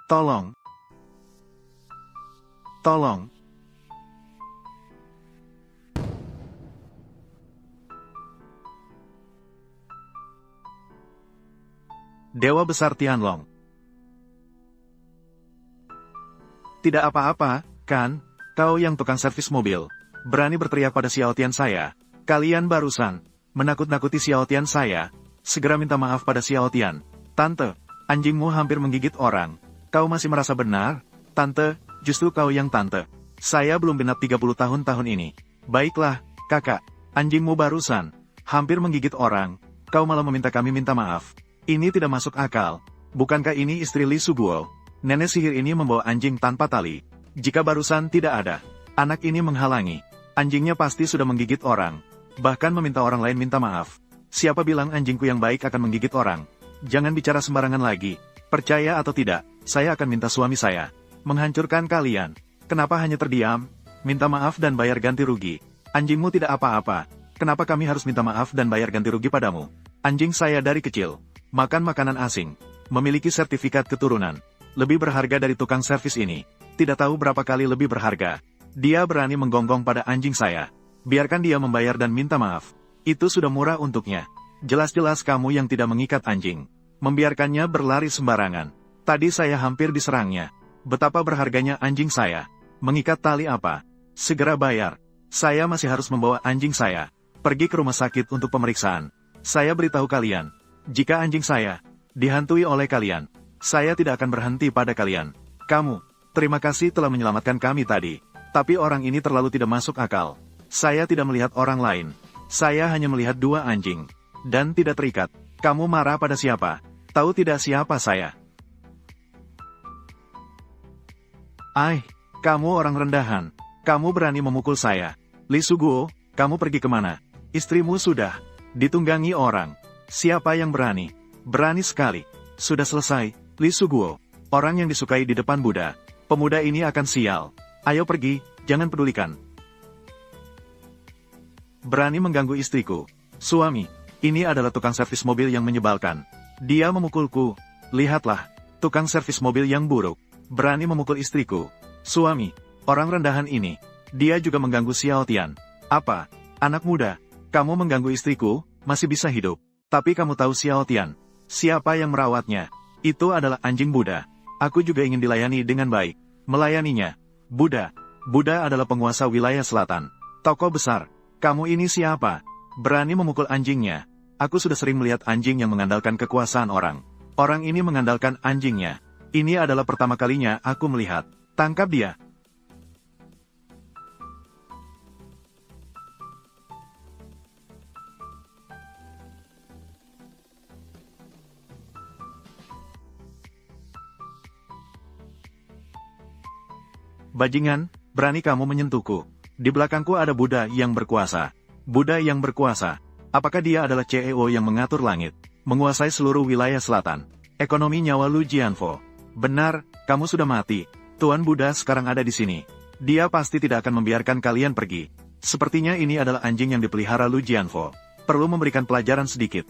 Tolong. Tolong. Dewa Besar Tianlong. Tidak apa-apa, kan? Kau yang tukang servis mobil. Berani berteriak pada Xiao Tian saya. Kalian barusan menakut-nakuti Xiao Tian saya. Segera minta maaf pada Xiao Tian. Tante, anjingmu hampir menggigit orang. Kau masih merasa benar? Tante, justru kau yang tante. Saya belum genap 30 tahun ini. Baiklah, kakak. Anjingmu barusan hampir menggigit orang. Kau malah meminta kami minta maaf. Ini tidak masuk akal. Bukankah ini istri Li Suguo? Nenek sihir ini membawa anjing tanpa tali. Jika barusan tidak ada, anak ini menghalangi. Anjingnya pasti sudah menggigit orang. Bahkan meminta orang lain minta maaf. Siapa bilang anjingku yang baik akan menggigit orang? Jangan bicara sembarangan lagi. Percaya atau tidak, saya akan minta suami saya menghancurkan kalian. Kenapa hanya terdiam? Minta maaf dan bayar ganti rugi. Anjingmu tidak apa-apa. Kenapa kami harus minta maaf dan bayar ganti rugi padamu? Anjing saya dari kecil makan makanan asing. Memiliki sertifikat keturunan. Lebih berharga dari tukang servis ini. Tidak tahu berapa kali lebih berharga. Dia berani menggonggong pada anjing saya. Biarkan dia membayar dan minta maaf. Itu sudah murah untuknya. Jelas-jelas kamu yang tidak mengikat anjing. Membiarkannya berlari sembarangan. Tadi saya hampir diserangnya. Betapa berharganya anjing saya. Mengikat tali apa? Segera bayar. Saya masih harus membawa anjing saya pergi ke rumah sakit untuk pemeriksaan. Saya beritahu kalian, jika anjing saya dihantui oleh kalian, saya tidak akan berhenti pada kalian. Kamu, terima kasih telah menyelamatkan kami tadi. Tapi orang ini terlalu tidak masuk akal. Saya tidak melihat orang lain. Saya hanya melihat dua anjing. Dan tidak terikat. Kamu marah pada siapa? Tahu tidak siapa saya? Kamu orang rendahan. Kamu berani memukul saya. Li Suguo, kamu pergi kemana? Istrimu sudah ditunggangi orang. Siapa yang berani? Berani sekali. Sudah selesai, Li Suguo. Orang yang disukai di depan Buddha. Pemuda ini akan sial. Ayo pergi, jangan pedulikan. Berani mengganggu istriku. Suami, ini adalah tukang servis mobil yang menyebalkan. Dia memukulku. Lihatlah, tukang servis mobil yang buruk. Berani memukul istriku. Suami, orang rendahan ini. Dia juga mengganggu Xiao Tian. Apa? Anak muda, kamu mengganggu istriku, masih bisa hidup. Tapi kamu tahu Xiao Tian. Siapa yang merawatnya? Itu adalah anjing Buddha. Aku juga ingin dilayani dengan baik. Melayaninya. Buddha. Buddha adalah penguasa wilayah selatan. Tokoh besar. Kamu ini siapa? Berani memukul anjingnya. Aku sudah sering melihat anjing yang mengandalkan kekuasaan orang. Orang ini mengandalkan anjingnya. Ini adalah pertama kalinya aku melihat. Tangkap dia. Bajingan, berani kamu menyentuhku. Di belakangku ada Buddha yang berkuasa. Buddha yang berkuasa. Apakah dia adalah CEO yang mengatur langit, menguasai seluruh wilayah selatan? Ekonomi nyawa Lu Jianfo. Benar, kamu sudah mati. Tuan Buddha sekarang ada di sini. Dia pasti tidak akan membiarkan kalian pergi. Sepertinya ini adalah anjing yang dipelihara Lu Jianfo. Perlu memberikan pelajaran sedikit.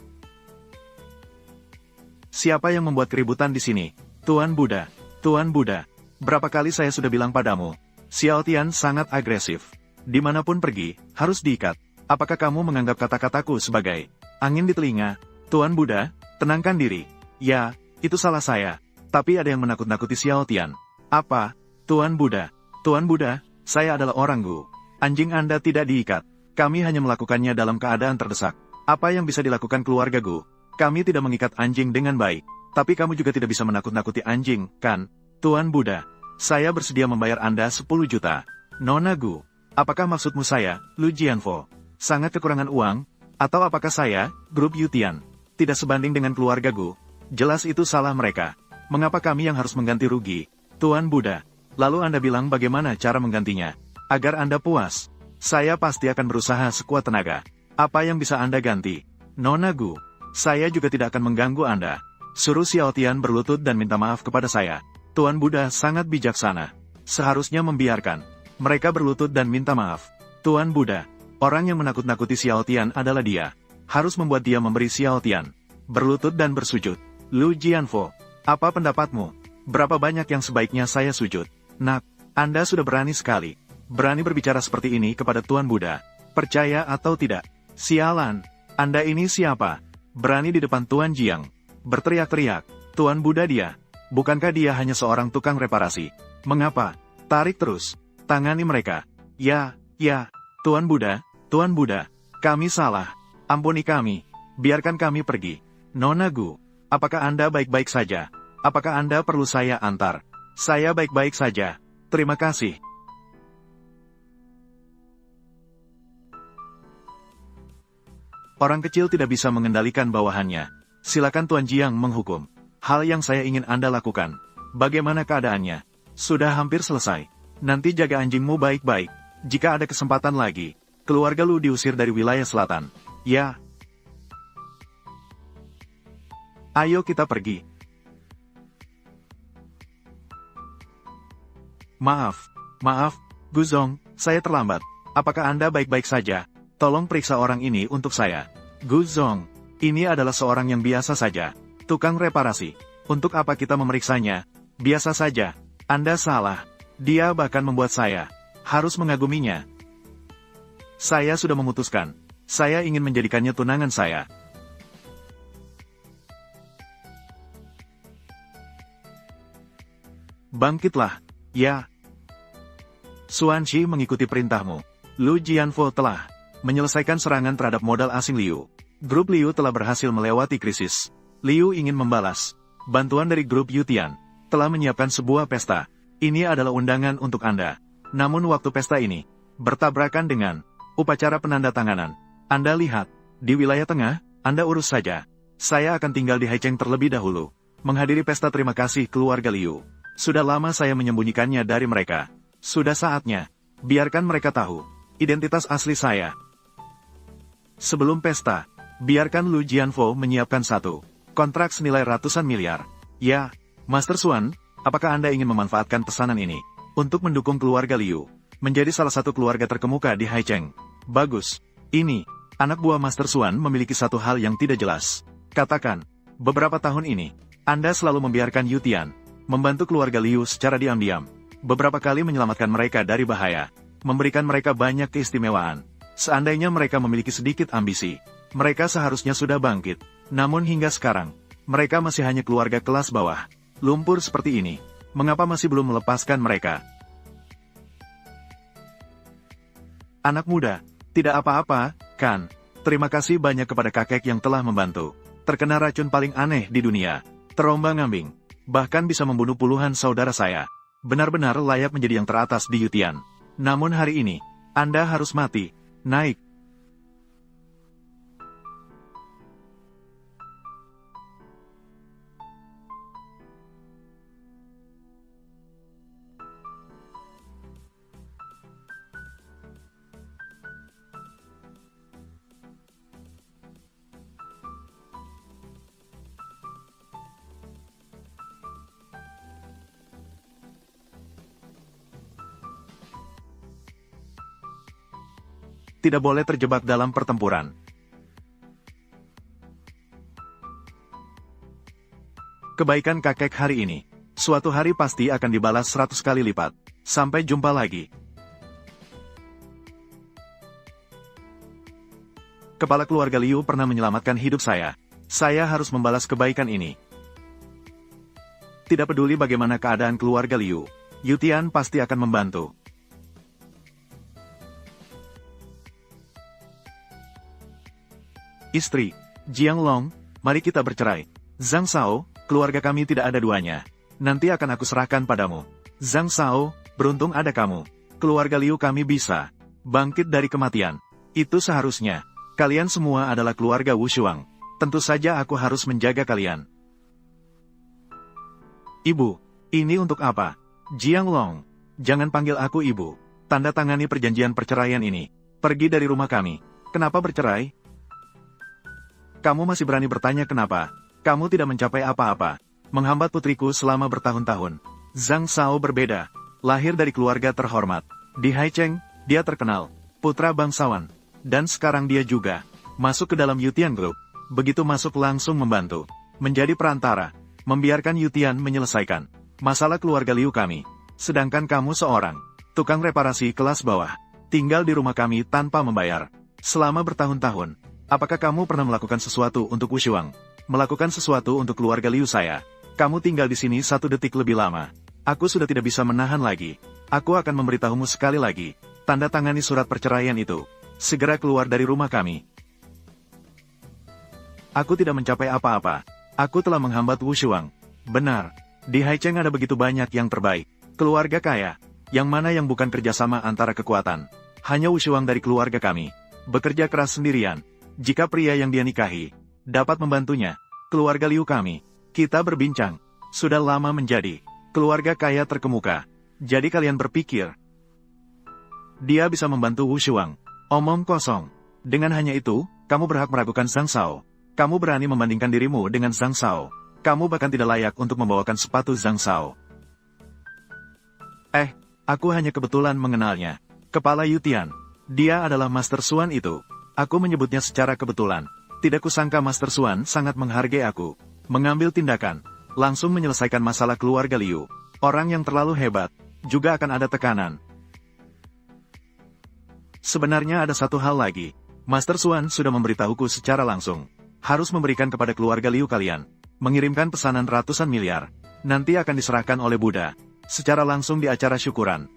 Siapa yang membuat keributan di sini? Tuan Buddha. Tuan Buddha. Berapa kali saya sudah bilang padamu, Xiao Tian sangat agresif. Dimanapun pergi, harus diikat. Apakah kamu menganggap kata-kataku sebagai angin di telinga? Tuan Buddha, tenangkan diri. Ya, itu salah saya. Tapi ada yang menakut-nakuti Xiao Tian. Apa? Tuan Buddha. Tuan Buddha, saya adalah orang Gu. Anjing Anda tidak diikat. Kami hanya melakukannya dalam keadaan terdesak. Apa yang bisa dilakukan keluarga Gu? Kami tidak mengikat anjing dengan baik. Tapi kamu juga tidak bisa menakut-nakuti anjing, kan? Tuan Buddha, saya bersedia membayar Anda 10 juta. Nona Gu, apakah maksudmu saya, Lu Jianfo, sangat kekurangan uang? Atau apakah saya, grup Yutian, tidak sebanding dengan keluarga Gu? Jelas itu salah mereka. Mengapa kami yang harus mengganti rugi? Tuan Buddha, lalu Anda bilang bagaimana cara menggantinya? Agar Anda puas, saya pasti akan berusaha sekuat tenaga. Apa yang bisa Anda ganti? Nona Gu, saya juga tidak akan mengganggu Anda. Suruh Xiao Tian berlutut dan minta maaf kepada saya. Tuan Buddha sangat bijaksana. Seharusnya membiarkan mereka berlutut dan minta maaf. Tuan Buddha, orang yang menakut-nakuti Xiao Tian adalah dia. Harus membuat dia memberi Xiao Tian berlutut dan bersujud. Lu Jianfo, apa pendapatmu? Berapa banyak yang sebaiknya saya sujud? Nak, Anda sudah berani sekali. Berani berbicara seperti ini kepada Tuan Buddha. Percaya atau tidak? Sialan, Anda ini siapa? Berani di depan Tuan Jiang. Berteriak-teriak, Tuan Buddha dia. Bukankah dia hanya seorang tukang reparasi? Mengapa? Tarik terus. Tangani mereka. Ya, Tuan Buddha, kami salah. Ampuni kami. Biarkan kami pergi. Nona Gu, apakah Anda baik-baik saja? Apakah Anda perlu saya antar? Saya baik-baik saja. Terima kasih. Orang kecil tidak bisa mengendalikan bawahannya. Silakan Tuan Jiang menghukum. Hal yang saya ingin Anda lakukan. Bagaimana keadaannya? Sudah hampir selesai. Nanti jaga anjingmu baik-baik. Jika ada kesempatan lagi, keluarga Lu diusir dari wilayah selatan. Ya. Ayo kita pergi. Maaf, Guzong, saya terlambat. Apakah Anda baik-baik saja? Tolong periksa orang ini untuk saya. Guzong, ini adalah seorang yang biasa saja. Tukang reparasi. Untuk apa kita memeriksanya? Biasa saja. Anda salah. Dia bahkan membuat saya harus mengaguminya. Saya sudah memutuskan. Saya ingin menjadikannya tunangan saya. Bangkitlah. Ya. Xuanqi mengikuti perintahmu. Lu Jianfo telah menyelesaikan serangan terhadap modal asing Liu. Grup Liu telah berhasil melewati krisis. Liu ingin membalas. Bantuan dari grup Yutian telah menyiapkan sebuah pesta. Ini adalah undangan untuk Anda. Namun waktu pesta ini bertabrakan dengan upacara penandatanganan. Anda lihat, di wilayah tengah, Anda urus saja. Saya akan tinggal di Haicheng terlebih dahulu. Menghadiri pesta terima kasih keluarga Liu. Sudah lama saya menyembunyikannya dari mereka. Sudah saatnya. Biarkan mereka tahu identitas asli saya. Sebelum pesta, biarkan Lu Jianfo menyiapkan satu kontrak senilai ratusan miliar. Ya, Master Xuan, apakah Anda ingin memanfaatkan pesanan ini untuk mendukung keluarga Liu menjadi salah satu keluarga terkemuka di Haicheng? Bagus. Ini, anak buah Master Xuan memiliki satu hal yang tidak jelas. Katakan, beberapa tahun ini, Anda selalu membiarkan Yutian membantu keluarga Liu secara diam-diam. Beberapa kali menyelamatkan mereka dari bahaya. Memberikan mereka banyak keistimewaan. Seandainya mereka memiliki sedikit ambisi, mereka seharusnya sudah bangkit. Namun hingga sekarang, mereka masih hanya keluarga kelas bawah. Lumpur seperti ini. Mengapa masih belum melepaskan mereka? Anak muda, tidak apa-apa, kan? Terima kasih banyak kepada kakek yang telah membantu. Terkena racun paling aneh di dunia. Terombang-ambing. Bahkan bisa membunuh puluhan saudara saya. Benar-benar layak menjadi yang teratas di Yutian. Namun hari ini, Anda harus mati. Naik. Tidak boleh terjebak dalam pertempuran. Kebaikan kakek hari ini, suatu hari pasti akan dibalas 100 kali lipat. Sampai jumpa lagi. Kepala keluarga Liu pernah menyelamatkan hidup saya. Saya harus membalas kebaikan ini. Tidak peduli bagaimana keadaan keluarga Liu, Yutian pasti akan membantu. Istri, Jiang Long, mari kita bercerai. Zhang Shao, keluarga kami tidak ada duanya. Nanti akan aku serahkan padamu. Zhang Shao, beruntung ada kamu. Keluarga Liu kami bisa bangkit dari kematian. Itu seharusnya. Kalian semua adalah keluarga Wu Shuang. Tentu saja aku harus menjaga kalian. Ibu, ini untuk apa? Jiang Long, jangan panggil aku ibu. Tanda tangani perjanjian perceraian ini. Pergi dari rumah kami. Kenapa bercerai? Kamu masih berani bertanya kenapa? Kamu tidak mencapai apa-apa. Menghambat putriku selama bertahun-tahun. Zhang Shao berbeda. Lahir dari keluarga terhormat. Di Haicheng, dia terkenal. Putra bangsawan. Dan sekarang dia juga masuk ke dalam Yutian Group. Begitu masuk langsung membantu. Menjadi perantara. Membiarkan Yutian menyelesaikan Masalah keluarga Liu kami. Sedangkan kamu seorang tukang reparasi kelas bawah. Tinggal di rumah kami tanpa membayar. Selama bertahun-tahun. Apakah kamu pernah melakukan sesuatu untuk Wushuang? Melakukan sesuatu untuk keluarga Liu saya. Kamu tinggal di sini 1 detik lebih lama. Aku sudah tidak bisa menahan lagi. Aku akan memberitahumu sekali lagi. Tanda tangani surat perceraian itu. Segera keluar dari rumah kami. Aku tidak mencapai apa-apa. Aku telah menghambat Wushuang. Benar. Di Haicheng ada begitu banyak yang terbaik. Keluarga kaya. Yang mana yang bukan kerjasama antara kekuatan. Hanya Wushuang dari keluarga kami. Bekerja keras sendirian. Jika pria yang dia nikahi dapat membantunya. Keluarga Liu kami. Kita berbincang. Sudah lama menjadi keluarga kaya terkemuka. Jadi kalian berpikir dia bisa membantu Wushuang. Omong kosong. Dengan hanya itu, kamu berhak meragukan Zhang Shao. Kamu berani membandingkan dirimu dengan Zhang Shao. Kamu bahkan tidak layak untuk membawakan sepatu Zhang Shao. Aku hanya kebetulan mengenalnya. Kepala Yutian. Dia adalah Master Suan itu. Aku menyebutnya secara kebetulan. Tidak kusangka Master Suan sangat menghargai aku. Mengambil tindakan. Langsung menyelesaikan masalah keluarga Liu. Orang yang terlalu hebat. Juga akan ada tekanan. Sebenarnya ada satu hal lagi. Master Suan sudah memberitahuku secara langsung. Harus memberikan kepada keluarga Liu kalian. Mengirimkan pesanan ratusan miliar. Nanti akan diserahkan oleh Buddha. Secara langsung di acara syukuran.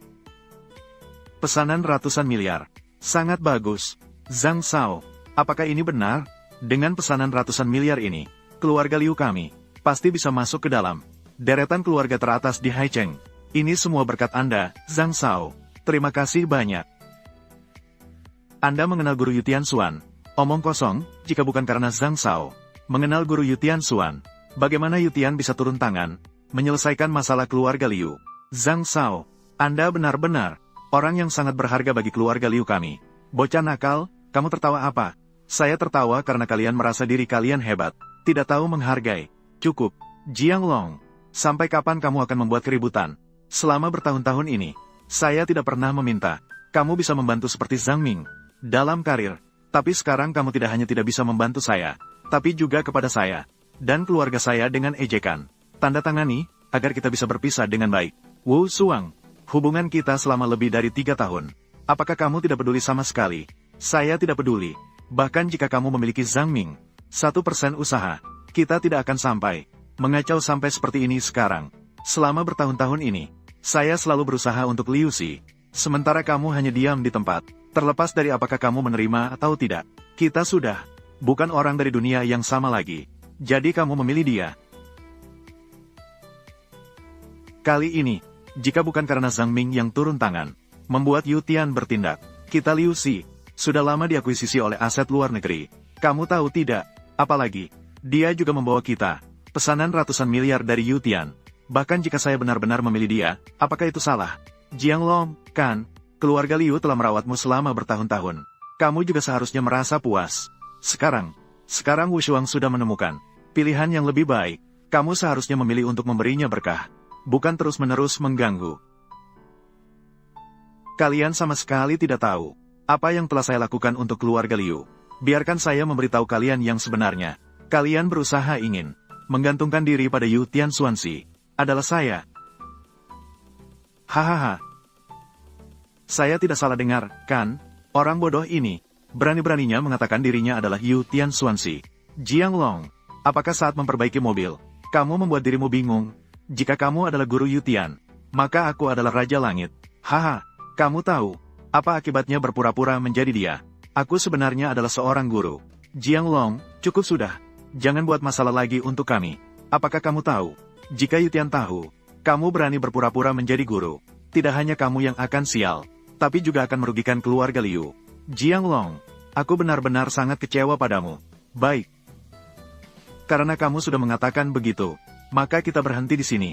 Pesanan ratusan miliar. Sangat bagus. Zhang Shao, apakah ini benar? Dengan pesanan ratusan miliar ini, keluarga Liu kami pasti bisa masuk ke dalam deretan keluarga teratas di Haicheng. Ini semua berkat Anda, Zhang Shao. Terima kasih banyak. Anda mengenal guru Yutian Xuan. Omong kosong, jika bukan karena Zhang Shao mengenal guru Yutian Xuan, bagaimana Yutian bisa turun tangan menyelesaikan masalah keluarga Liu? Zhang Shao, Anda benar-benar orang yang sangat berharga bagi keluarga Liu kami. Bocah nakal, kamu tertawa apa? Saya tertawa karena kalian merasa diri kalian hebat, tidak tahu menghargai. Cukup, Jiang Long. Sampai kapan kamu akan membuat keributan? Selama bertahun-tahun ini, saya tidak pernah meminta kamu bisa membantu seperti Zhang Ming dalam karir. Tapi sekarang kamu tidak hanya tidak bisa membantu saya, tapi juga kepada saya dan keluarga saya dengan ejekan. Tanda tangani, agar kita bisa berpisah dengan baik. Wu Suang, hubungan kita selama lebih dari 3 tahun. Apakah kamu tidak peduli sama sekali? Saya tidak peduli. Bahkan jika kamu memiliki Zhang Ming, 1% usaha, kita tidak akan sampai mengacau sampai seperti ini sekarang. Selama bertahun-tahun ini, saya selalu berusaha untuk Liu Xi. Sementara kamu hanya diam di tempat. Terlepas dari apakah kamu menerima atau tidak, kita sudah bukan orang dari dunia yang sama lagi. Jadi kamu memilih dia. Kali ini, jika bukan karena Zhang Ming yang turun tangan, membuat Yutian bertindak, kita Liu Xi sudah lama diakuisisi oleh aset luar negeri. Kamu tahu tidak? Apalagi, dia juga membawa kita pesanan ratusan miliar dari Yutian. Bahkan jika saya benar-benar memilih dia, apakah itu salah? Jiang Long, kan? Keluarga Liu telah merawatmu selama bertahun-tahun. Kamu juga seharusnya merasa puas. Sekarang Wushuang sudah menemukan pilihan yang lebih baik. Kamu seharusnya memilih untuk memberinya berkah, bukan terus-menerus mengganggu. Kalian sama sekali tidak tahu apa yang telah saya lakukan untuk keluarga Liu. Biarkan saya memberitahu kalian yang sebenarnya. Kalian berusaha ingin menggantungkan diri pada Yutian Xuanxi. Adalah saya. Hahaha. Saya tidak salah dengar, kan? Orang bodoh ini berani-beraninya mengatakan dirinya adalah Yutian Xuanxi. Jiang Long, apakah saat memperbaiki mobil, kamu membuat dirimu bingung? Jika kamu adalah guru Yutian, maka aku adalah Raja Langit. Haha, kamu tahu apa akibatnya berpura-pura menjadi dia? Aku sebenarnya adalah seorang guru. Jiang Long, cukup sudah. Jangan buat masalah lagi untuk kami. Apakah kamu tahu? Jika Yutian tahu, kamu berani berpura-pura menjadi guru, tidak hanya kamu yang akan sial, tapi juga akan merugikan keluarga Liu. Jiang Long, aku benar-benar sangat kecewa padamu. Baik. Karena kamu sudah mengatakan begitu, maka kita berhenti di sini.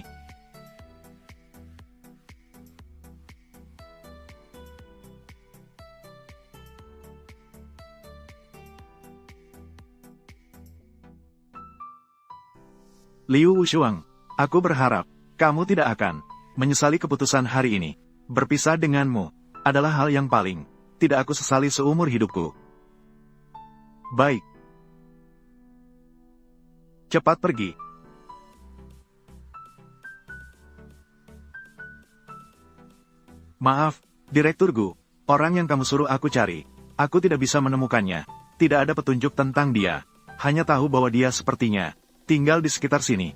Liu Wushuang, aku berharap kamu tidak akan menyesali keputusan hari ini. Berpisah denganmu adalah hal yang paling tidak aku sesali seumur hidupku. Baik. Cepat pergi. Maaf, Direktur Gu. Orang yang kamu suruh aku cari. Aku tidak bisa menemukannya. Tidak ada petunjuk tentang dia. Hanya tahu bahwa dia sepertinya tinggal di sekitar sini.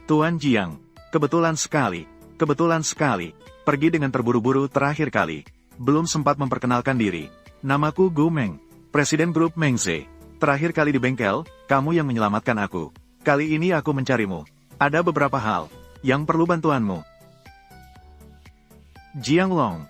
Tuan Jiang, kebetulan sekali. Kebetulan sekali. Pergi dengan terburu-buru terakhir kali. Belum sempat memperkenalkan diri. Namaku Gu Meng, Presiden Grup Mengze. Terakhir kali di bengkel, kamu yang menyelamatkan aku. Kali ini aku mencarimu. Ada beberapa hal yang perlu bantuanmu. Jiang Long.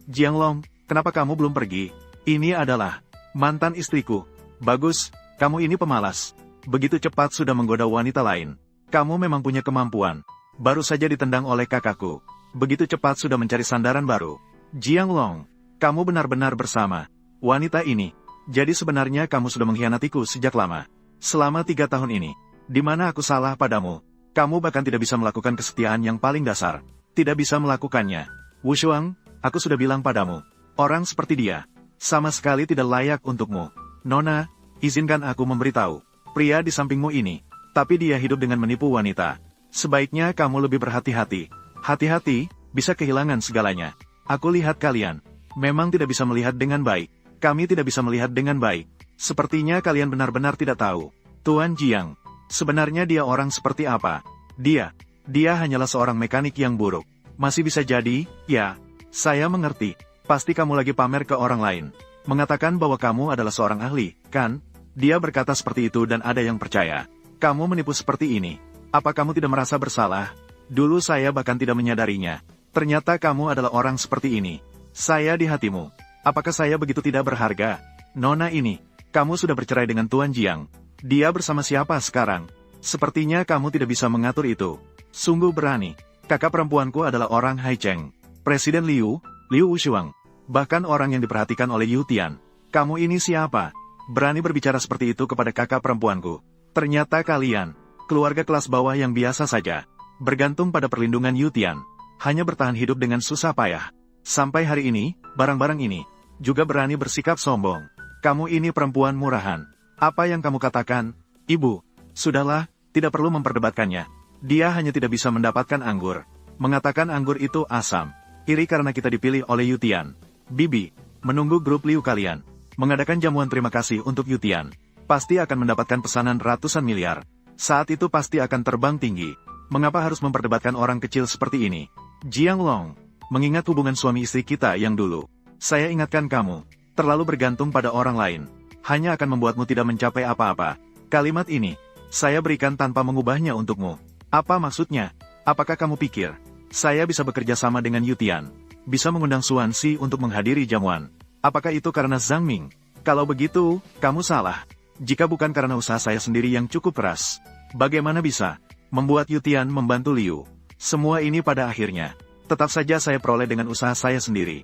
Jiang Long, kenapa kamu belum pergi? Ini adalah mantan istriku. Bagus, kamu ini pemalas. Begitu cepat sudah menggoda wanita lain. Kamu memang punya kemampuan. Baru saja ditendang oleh kakakku. Begitu cepat sudah mencari sandaran baru. Jiang Long, kamu benar-benar bersama wanita ini. Jadi sebenarnya kamu sudah mengkhianatiku sejak lama. Selama 3 tahun ini. Di mana aku salah padamu? Kamu bahkan tidak bisa melakukan kesetiaan yang paling dasar. Tidak bisa melakukannya. Wu Shuang, aku sudah bilang padamu. Orang seperti dia sama sekali tidak layak untukmu. Nona, izinkan aku memberitahu. Pria di sampingmu ini, tapi dia hidup dengan menipu wanita. Sebaiknya kamu lebih berhati-hati. Hati-hati, bisa kehilangan segalanya. Aku lihat kalian memang tidak bisa melihat dengan baik. Kami tidak bisa melihat dengan baik. Sepertinya kalian benar-benar tidak tahu. Tuan Jiang, sebenarnya dia orang seperti apa? Dia hanyalah seorang mekanik yang buruk. Masih bisa jadi, ya, saya mengerti. Pasti kamu lagi pamer ke orang lain. Mengatakan bahwa kamu adalah seorang ahli, kan? Dia berkata seperti itu dan ada yang percaya. Kamu menipu seperti ini. Apa kamu tidak merasa bersalah? Dulu saya bahkan tidak menyadarinya. Ternyata kamu adalah orang seperti ini. Saya di hatimu. Apakah saya begitu tidak berharga? Nona ini, kamu sudah bercerai dengan Tuan Jiang. Dia bersama siapa sekarang? Sepertinya kamu tidak bisa mengatur itu. Sungguh berani. Kakak perempuanku adalah orang Hai Cheng. Presiden Liu Wushuang. Bahkan orang yang diperhatikan oleh Yu Tian. Kamu ini siapa? Berani berbicara seperti itu kepada kakak perempuanku. Ternyata kalian, keluarga kelas bawah yang biasa saja. Bergantung pada perlindungan Yu Tian. Hanya bertahan hidup dengan susah payah. Sampai hari ini, barang-barang ini juga berani bersikap sombong. Kamu ini perempuan murahan. Apa yang kamu katakan? Ibu, sudahlah, tidak perlu memperdebatkannya. Dia hanya tidak bisa mendapatkan anggur. Mengatakan anggur itu asam. Iri karena kita dipilih oleh Yu Tian. Bibi, menunggu grup Liu kalian mengadakan jamuan terima kasih untuk Yu Tian. Pasti akan mendapatkan pesanan ratusan miliar. Saat itu pasti akan terbang tinggi. Mengapa harus memperdebatkan orang kecil seperti ini? Jiang Long, mengingat hubungan suami istri kita yang dulu. Saya ingatkan kamu, terlalu bergantung pada orang lain. Hanya akan membuatmu tidak mencapai apa-apa. Kalimat ini, saya berikan tanpa mengubahnya untukmu. Apa maksudnya? Apakah kamu pikir saya bisa bekerja sama dengan Yu Tian? Bisa mengundang Xuan Xi untuk menghadiri jamuan? Apakah itu karena Zhang Ming? Kalau begitu, kamu salah. Jika bukan karena usaha saya sendiri yang cukup keras, bagaimana bisa membuat Yu Tian membantu Liu? Semua ini pada akhirnya, tetap saja saya peroleh dengan usaha saya sendiri.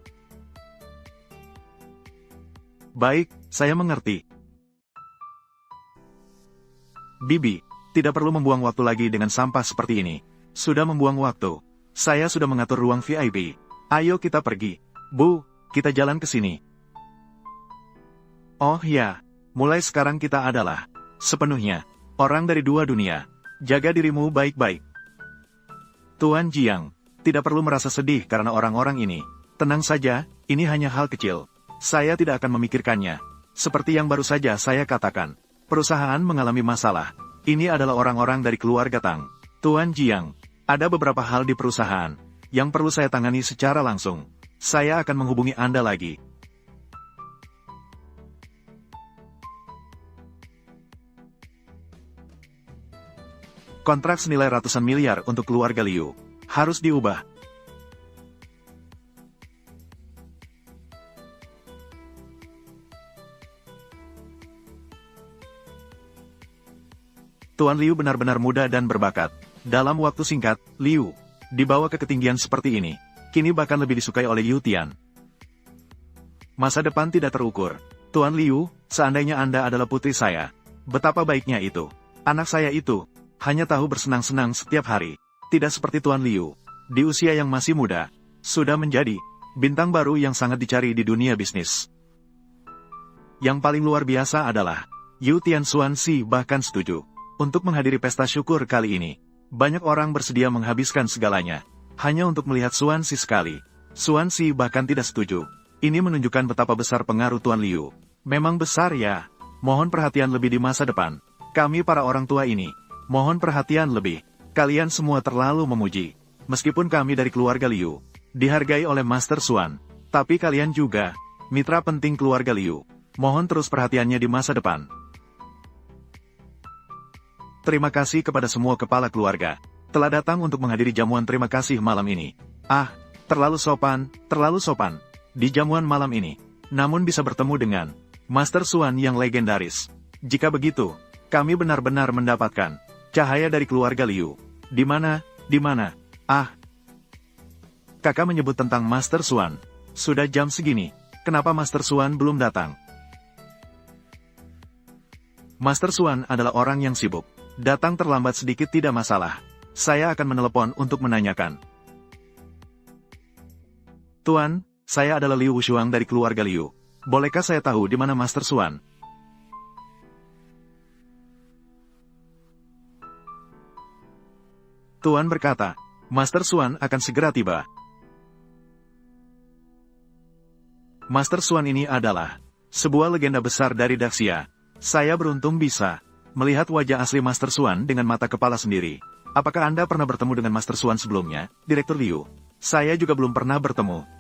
Baik, saya mengerti. Bibi, tidak perlu membuang waktu lagi dengan sampah seperti ini. Sudah membuang waktu. Saya sudah mengatur ruang VIP. Ayo kita pergi. Bu, kita jalan ke sini. Oh ya, mulai sekarang kita adalah sepenuhnya orang dari dua dunia. Jaga dirimu baik-baik. Tuan Jiang, tidak perlu merasa sedih karena orang-orang ini. Tenang saja, ini hanya hal kecil. Saya tidak akan memikirkannya. Seperti yang baru saja saya katakan. Perusahaan mengalami masalah. Ini adalah orang-orang dari keluarga Tang. Tuan Jiang, ada beberapa hal di perusahaan yang perlu saya tangani secara langsung. Saya akan menghubungi Anda lagi. Kontrak senilai ratusan miliar untuk keluarga Liu harus diubah. Tuan Liu benar-benar muda dan berbakat. Dalam waktu singkat, Liu dibawa ke ketinggian seperti ini. Kini bahkan lebih disukai oleh Yu Tian. Masa depan tidak terukur. Tuan Liu, seandainya Anda adalah putri saya, betapa baiknya itu. Anak saya itu hanya tahu bersenang-senang setiap hari. Tidak seperti Tuan Liu. Di usia yang masih muda, sudah menjadi bintang baru yang sangat dicari di dunia bisnis. Yang paling luar biasa adalah, Yu Tianxuanxi bahkan setuju untuk menghadiri pesta syukur kali ini. Banyak orang bersedia menghabiskan segalanya, hanya untuk melihat Xuanxi sekali. Xuanxi bahkan tidak setuju. Ini menunjukkan betapa besar pengaruh Tuan Liu. Memang besar ya. Mohon perhatian lebih di masa depan. Kami para orang tua ini, mohon perhatian lebih. Kalian semua terlalu memuji. Meskipun kami dari keluarga Liu, dihargai oleh Master Xuan, tapi kalian juga, mitra penting keluarga Liu. Mohon terus perhatiannya di masa depan. Terima kasih kepada semua kepala keluarga, telah datang untuk menghadiri jamuan terima kasih malam ini. Ah, terlalu sopan, di jamuan malam ini. Namun bisa bertemu dengan Master Xuan yang legendaris. Jika begitu, kami benar-benar mendapatkan cahaya dari keluarga Liu. Di mana? Ah, kakak menyebut tentang Master Xuan. Sudah jam segini, kenapa Master Xuan belum datang? Master Xuan adalah orang yang sibuk. Datang terlambat sedikit tidak masalah. Saya akan menelepon untuk menanyakan. Tuan, saya adalah Liu Wushuang dari keluarga Liu. Bolehkah saya tahu di mana Master Xuan? Tuan berkata, Master Xuan akan segera tiba. Master Xuan ini adalah sebuah legenda besar dari Daxia. Saya beruntung bisa melihat wajah asli Master Xuan dengan mata kepala sendiri. Apakah Anda pernah bertemu dengan Master Xuan sebelumnya, Direktur Liu? Saya juga belum pernah bertemu.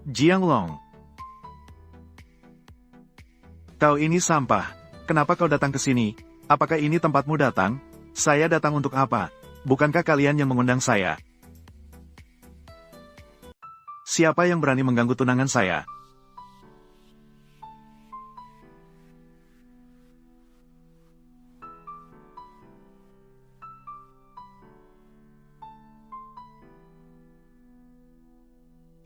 Jianglong. Kau ini sampah. Kenapa kau datang ke sini? Apakah ini tempatmu datang? Saya datang untuk apa? Bukankah kalian yang mengundang saya? Siapa yang berani mengganggu tunangan saya?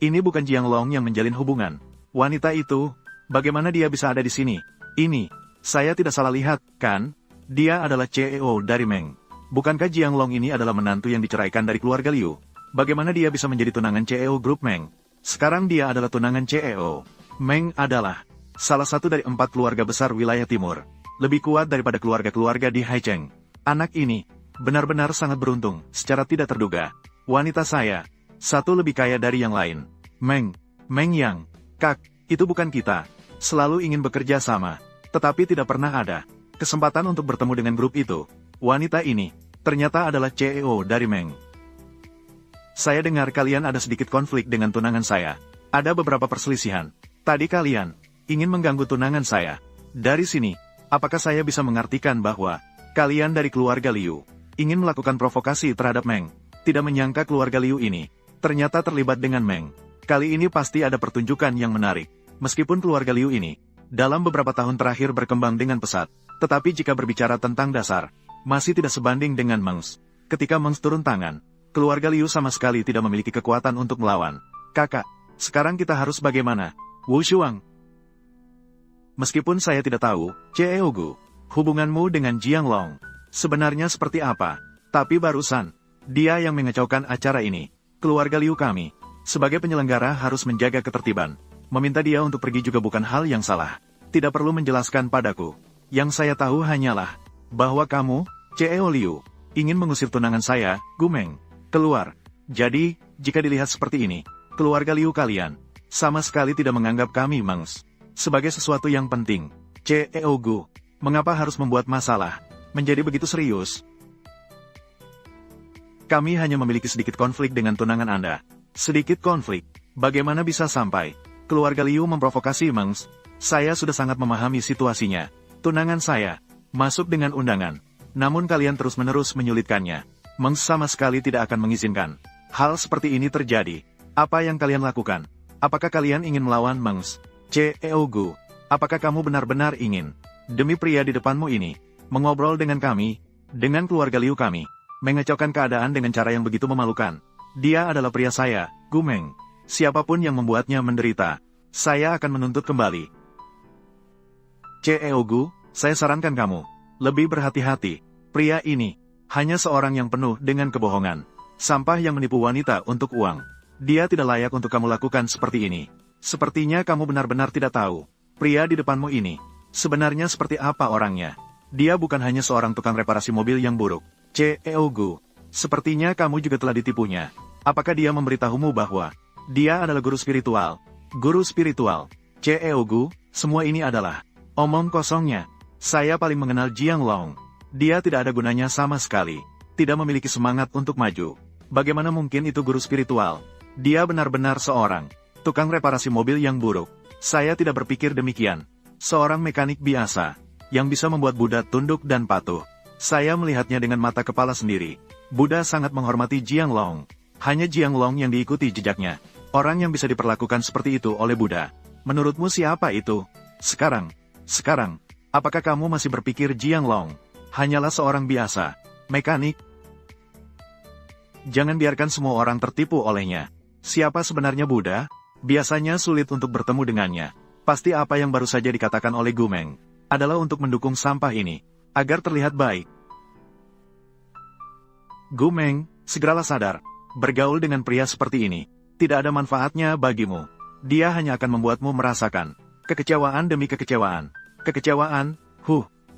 Ini bukan Jianglong yang menjalin hubungan. Wanita itu, bagaimana dia bisa ada di sini? Ini, saya tidak salah lihat, kan? Dia adalah CEO dari Meng. Bukankah Jianglong ini adalah menantu yang diceraikan dari keluarga Liu? Bagaimana dia bisa menjadi tunangan CEO Grup Meng? Sekarang dia adalah tunangan CEO. Meng adalah salah satu dari 4 keluarga besar wilayah timur. Lebih kuat daripada keluarga-keluarga di Haicheng. Anak ini, benar-benar sangat beruntung, secara tidak terduga. Wanita saya, satu lebih kaya dari yang lain. Meng Yang, Kak, itu bukan kita. Selalu ingin bekerja sama, tetapi tidak pernah ada kesempatan untuk bertemu dengan grup itu. Wanita ini, ternyata adalah CEO dari Meng. Saya dengar kalian ada sedikit konflik dengan tunangan saya. Ada beberapa perselisihan. Tadi kalian ingin mengganggu tunangan saya. Dari sini, apakah saya bisa mengartikan bahwa kalian dari keluarga Liu ingin melakukan provokasi terhadap Meng? Tidak menyangka keluarga Liu ini ternyata terlibat dengan Meng. Kali ini pasti ada pertunjukan yang menarik. Meskipun keluarga Liu ini dalam beberapa tahun terakhir berkembang dengan pesat, tetapi jika berbicara tentang dasar, masih tidak sebanding dengan Meng. Ketika Meng turun tangan, keluarga Liu sama sekali tidak memiliki kekuatan untuk melawan. Kakak, sekarang kita harus bagaimana? Wushuang. Meskipun saya tidak tahu, CEO Gu, hubunganmu dengan Jianglong sebenarnya seperti apa, tapi barusan, dia yang mengacaukan acara ini. Keluarga Liu kami, sebagai penyelenggara harus menjaga ketertiban. Meminta dia untuk pergi juga bukan hal yang salah. Tidak perlu menjelaskan padaku. Yang saya tahu hanyalah bahwa kamu, CEO Liu, ingin mengusir tunangan saya, Gumeng, keluar. Jadi, jika dilihat seperti ini, keluarga Liu kalian sama sekali tidak menganggap kami Meng sebagai sesuatu yang penting. CEO Gu, mengapa harus membuat masalah menjadi begitu serius? Kami hanya memiliki sedikit konflik dengan tunangan Anda. Sedikit konflik. Bagaimana bisa sampai keluarga Liu memprovokasi Meng? Saya sudah sangat memahami situasinya. Tunangan saya masuk dengan undangan. Namun kalian terus-menerus menyulitkannya. Meng sama sekali tidak akan mengizinkan hal seperti ini terjadi. Apa yang kalian lakukan? Apakah kalian ingin melawan Meng? CEO Gu, apakah kamu benar-benar ingin, demi pria di depanmu ini, mengobrol dengan kami, dengan keluarga Liu kami, mengacaukan keadaan dengan cara yang begitu memalukan? Dia adalah pria saya, Gumeng. Siapapun yang membuatnya menderita, saya akan menuntut kembali. Ceogu, saya sarankan kamu, lebih berhati-hati. Pria ini, hanya seorang yang penuh dengan kebohongan. Sampah yang menipu wanita untuk uang. Dia tidak layak untuk kamu lakukan seperti ini. Sepertinya kamu benar-benar tidak tahu. Pria di depanmu ini, sebenarnya seperti apa orangnya. Dia bukan hanya seorang tukang reparasi mobil yang buruk. Ceogu, sepertinya kamu juga telah ditipunya. Apakah dia memberitahumu bahwa dia adalah guru spiritual? Guru spiritual. Ceogu, semua ini adalah omong kosongnya. Saya paling mengenal Jiang Long. Dia tidak ada gunanya sama sekali. Tidak memiliki semangat untuk maju. Bagaimana mungkin itu guru spiritual? Dia benar-benar seorang tukang reparasi mobil yang buruk. Saya tidak berpikir demikian. Seorang mekanik biasa yang bisa membuat Buddha tunduk dan patuh. Saya melihatnya dengan mata kepala sendiri. Buddha sangat menghormati Jiang Long. Hanya Jiang Long yang diikuti jejaknya. Orang yang bisa diperlakukan seperti itu oleh Buddha. Menurutmu siapa itu? Sekarang, apakah kamu masih berpikir Jiang Long hanyalah seorang biasa, mekanik? Jangan biarkan semua orang tertipu olehnya. Siapa sebenarnya Buddha? Biasanya sulit untuk bertemu dengannya. Pasti apa yang baru saja dikatakan oleh Gumeng adalah untuk mendukung sampah ini, agar terlihat baik. Gumeng, segeralah sadar. Bergaul dengan pria seperti ini, tidak ada manfaatnya bagimu. Dia hanya akan membuatmu merasakan kekecewaan demi kekecewaan. Kekecewaan,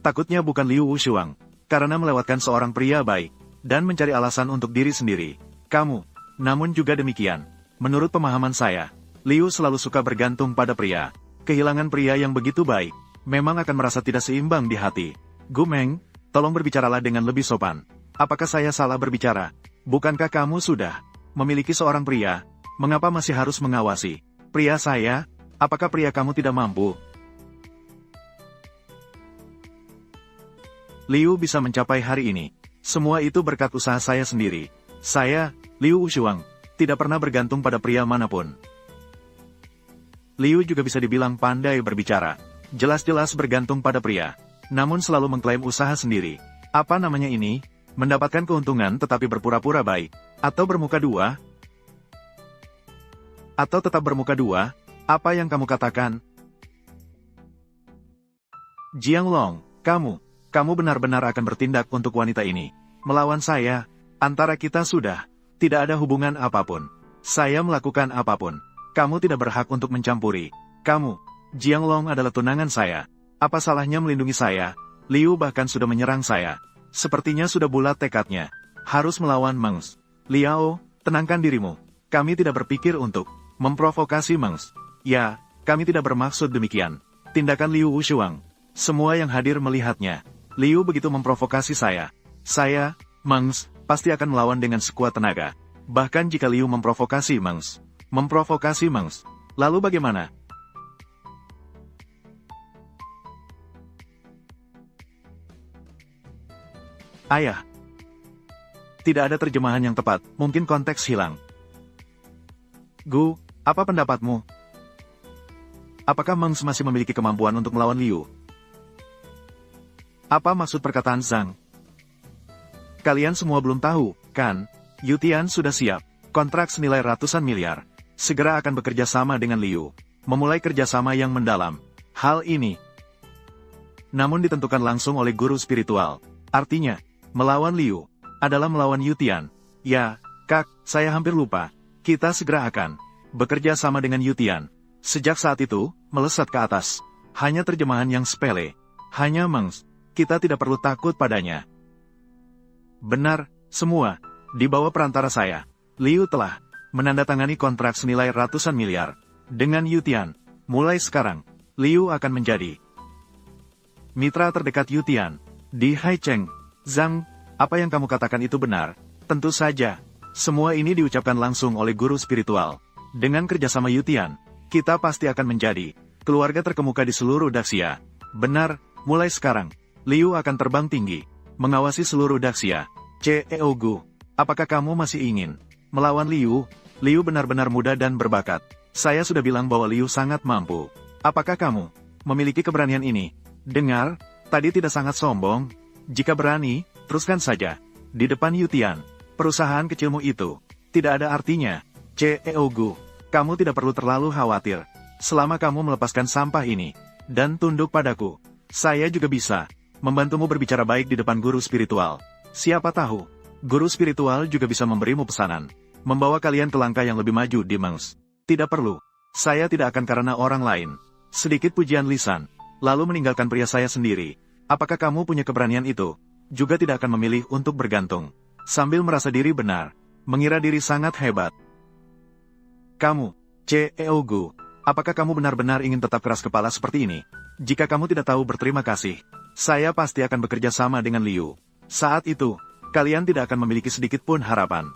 takutnya bukan Liu Wushuang, karena melewatkan seorang pria baik, dan mencari alasan untuk diri sendiri. Kamu, namun juga demikian. Menurut pemahaman saya, Liu selalu suka bergantung pada pria. Kehilangan pria yang begitu baik, memang akan merasa tidak seimbang di hati. Gumeng, tolong berbicaralah dengan lebih sopan. Apakah saya salah berbicara? Bukankah kamu sudah memiliki seorang pria? Mengapa masih harus mengawasi pria saya? Apakah pria kamu tidak mampu? Liu bisa mencapai hari ini. Semua itu berkat usaha saya sendiri. Saya, Liu Wushuang, tidak pernah bergantung pada pria manapun. Liu juga bisa dibilang pandai berbicara. Jelas-jelas bergantung pada pria. Namun selalu mengklaim usaha sendiri. Apa namanya ini? Mendapatkan keuntungan tetapi berpura-pura baik. Atau bermuka dua? Atau tetap bermuka dua? Apa yang kamu katakan? Jiang Long, kamu benar-benar akan bertindak untuk wanita ini. Melawan saya, antara kita sudah tidak ada hubungan apapun. Saya melakukan apapun. Kamu tidak berhak untuk mencampuri. Kamu, Jiang Long adalah tunangan saya. Apa salahnya melindungi saya? Liu bahkan sudah menyerang saya. Sepertinya sudah bulat tekadnya. Harus melawan Mengs. Liao, tenangkan dirimu. Kami tidak berpikir untuk memprovokasi Mengs. Ya, kami tidak bermaksud demikian. Tindakan Liu Wushuang. Semua yang hadir melihatnya. Liu begitu memprovokasi saya. Saya, Mengs, pasti akan melawan dengan sekuat tenaga. Bahkan jika Liu memprovokasi Mengs. Lalu bagaimana? Ayah. Tidak ada terjemahan yang tepat, mungkin konteks hilang. Gu, apa pendapatmu? Apakah Mengs masih memiliki kemampuan untuk melawan Liu? Apa maksud perkataan Zhang? Kalian semua belum tahu, kan? Yutian sudah siap. Kontrak senilai ratusan miliar. Segera akan bekerja sama dengan Liu. Memulai kerjasama yang mendalam. Hal ini namun ditentukan langsung oleh guru spiritual. Artinya, melawan Liu adalah melawan Yutian. Ya, Kak, saya hampir lupa. Kita segera akan bekerja sama dengan Yutian. Sejak saat itu, melesat ke atas. Hanya terjemahan yang sepele. Hanya Mengs. Kita tidak perlu takut padanya. Benar, semua. Di bawah perantara saya, Liu telah menandatangani kontrak senilai ratusan miliar. Dengan Yutian, mulai sekarang, Liu akan menjadi mitra terdekat Yutian. Di Haicheng, Zhang, apa yang kamu katakan itu benar? Tentu saja. Semua ini diucapkan langsung oleh guru spiritual. Dengan kerjasama Yutian, kita pasti akan menjadi keluarga terkemuka di seluruh Daxia. Benar, mulai sekarang, Liu akan terbang tinggi, mengawasi seluruh Daxia. Ceogu, apakah kamu masih ingin melawan Liu? Liu benar-benar muda dan berbakat. Saya sudah bilang bahwa Liu sangat mampu. Apakah kamu memiliki keberanian ini? Dengar, tadi tidak sangat sombong. Jika berani, teruskan saja. Di depan Yutian, perusahaan kecilmu itu Tidak ada artinya. CEO-gu, kamu tidak perlu terlalu khawatir. Selama kamu melepaskan sampah ini, dan tunduk padaku, saya juga bisa membantumu berbicara baik di depan guru spiritual. Siapa tahu, guru spiritual juga bisa memberimu pesanan, membawa kalian ke langkah yang lebih maju di Mons. Tidak perlu. Saya tidak akan karena orang lain. Sedikit pujian lisan, lalu meninggalkan pria saya sendiri. Apakah kamu punya keberanian itu? Juga tidak akan memilih untuk bergantung, sambil merasa diri benar, mengira diri sangat hebat. Kamu, CEO-gu, apakah kamu benar-benar ingin tetap keras kepala seperti ini? Jika kamu tidak tahu berterima kasih, saya pasti akan bekerja sama dengan Liu. Saat itu, kalian tidak akan memiliki sedikit pun harapan.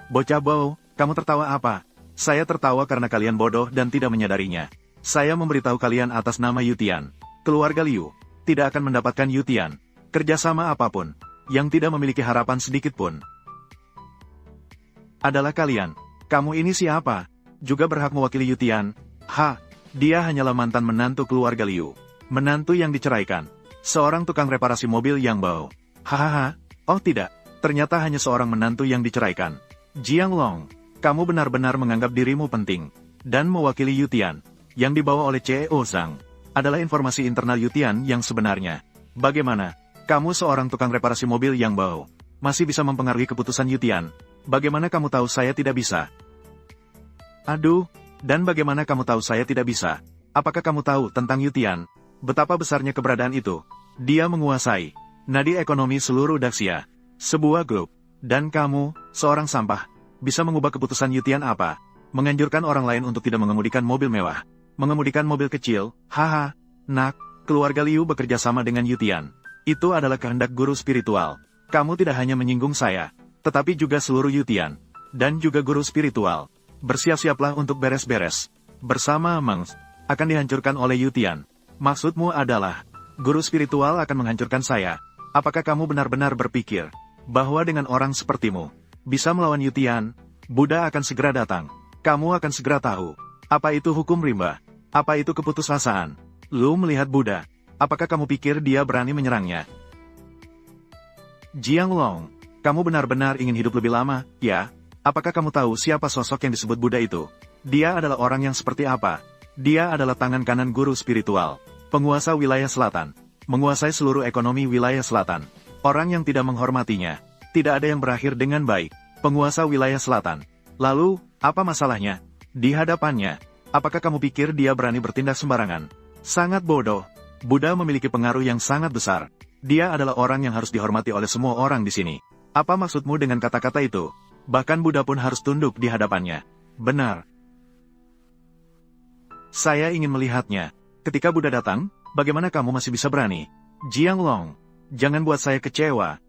Bocah Bao, kamu tertawa apa? Saya tertawa karena kalian bodoh dan tidak menyadarinya. Saya memberitahu kalian atas nama Yutian. Keluarga Liu tidak akan mendapatkan Yutian kerjasama apapun yang tidak memiliki harapan sedikit pun. Adalah kalian. Kamu ini siapa? Juga berhak mewakili Yutian? Dia hanyalah mantan menantu keluarga Liu. Menantu yang diceraikan. Seorang tukang reparasi mobil yang bau. Oh tidak, ternyata hanya seorang menantu yang diceraikan. Jiang Long, kamu benar-benar menganggap dirimu penting. Dan mewakili Yutian, yang dibawa oleh CEO Zhang, adalah informasi internal Yutian yang sebenarnya. Bagaimana? Kamu seorang tukang reparasi mobil yang bau, masih bisa mempengaruhi keputusan Yutian. Bagaimana kamu tahu saya tidak bisa? Aduh, dan bagaimana kamu tahu saya tidak bisa? Apakah kamu tahu tentang Yutian? Betapa besarnya keberadaan itu. Dia menguasai nadi ekonomi seluruh Daxia, sebuah grup. Dan kamu, seorang sampah, bisa mengubah keputusan Yutian apa? Menganjurkan orang lain untuk tidak mengemudikan mobil mewah, mengemudikan mobil kecil. Nak, keluarga Liu bekerja sama dengan Yutian. Itu adalah kehendak guru spiritual. Kamu tidak hanya menyinggung saya, tetapi juga seluruh Yutian, dan juga guru spiritual. Bersiap-siaplah untuk beres-beres. Bersama Mengs, akan dihancurkan oleh Yutian. Maksudmu adalah, guru spiritual akan menghancurkan saya. Apakah kamu benar-benar berpikir bahwa dengan orang sepertimu bisa melawan Yutian? Buddha akan segera datang. Kamu akan segera tahu apa itu hukum rimba, apa itu keputusasaan. Lu melihat Buddha, apakah kamu pikir dia berani menyerangnya? Jiang Long, kamu benar-benar ingin hidup lebih lama, ya? Apakah kamu tahu siapa sosok yang disebut Buddha itu? Dia adalah orang yang seperti apa? Dia adalah tangan kanan guru spiritual, penguasa wilayah selatan, menguasai seluruh ekonomi wilayah selatan. Orang yang tidak menghormatinya, tidak ada yang berakhir dengan baik. Penguasa wilayah selatan. Lalu, apa masalahnya? Di hadapannya, apakah kamu pikir dia berani bertindak sembarangan? Sangat bodoh. Buddha memiliki pengaruh yang sangat besar. Dia adalah orang yang harus dihormati oleh semua orang di sini. Apa maksudmu dengan kata-kata itu? Bahkan Buddha pun harus tunduk di hadapannya. Benar. Saya ingin melihatnya. Ketika Buddha datang, bagaimana kamu masih bisa berani? Jiang Long, jangan buat saya kecewa.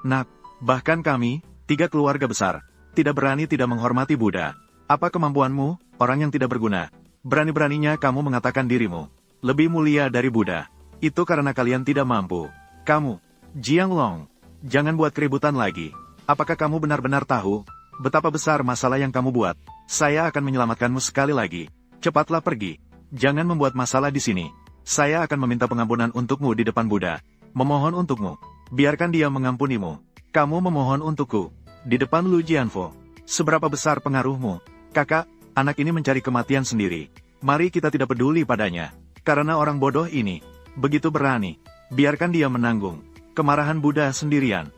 Nak, bahkan kami, 3 keluarga besar, tidak berani tidak menghormati Buddha. Apa kemampuanmu, orang yang tidak berguna? Berani-beraninya kamu mengatakan dirimu lebih mulia dari Buddha. Itu karena kalian tidak mampu. Kamu, Jiang Long, jangan buat keributan lagi. Apakah kamu benar-benar tahu betapa besar masalah yang kamu buat? Saya akan menyelamatkanmu sekali lagi. Cepatlah pergi. Jangan membuat masalah di sini. Saya akan meminta pengampunan untukmu di depan Buddha. Memohon untukmu. Biarkan dia mengampunimu. Kamu memohon untukku di depan Lu Jianfo. Seberapa besar pengaruhmu? Kakak, anak ini mencari kematian sendiri. Mari kita tidak peduli padanya. Karena orang bodoh ini begitu berani. Biarkan dia menanggung kemarahan Buddha sendirian.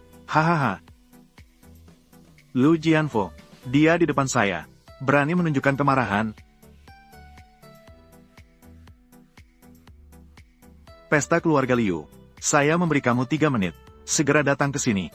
Lu Jianfo, dia di depan saya, berani menunjukkan kemarahan. Pesta keluarga Liu. Saya memberi kamu 3 menit. Segera datang ke sini.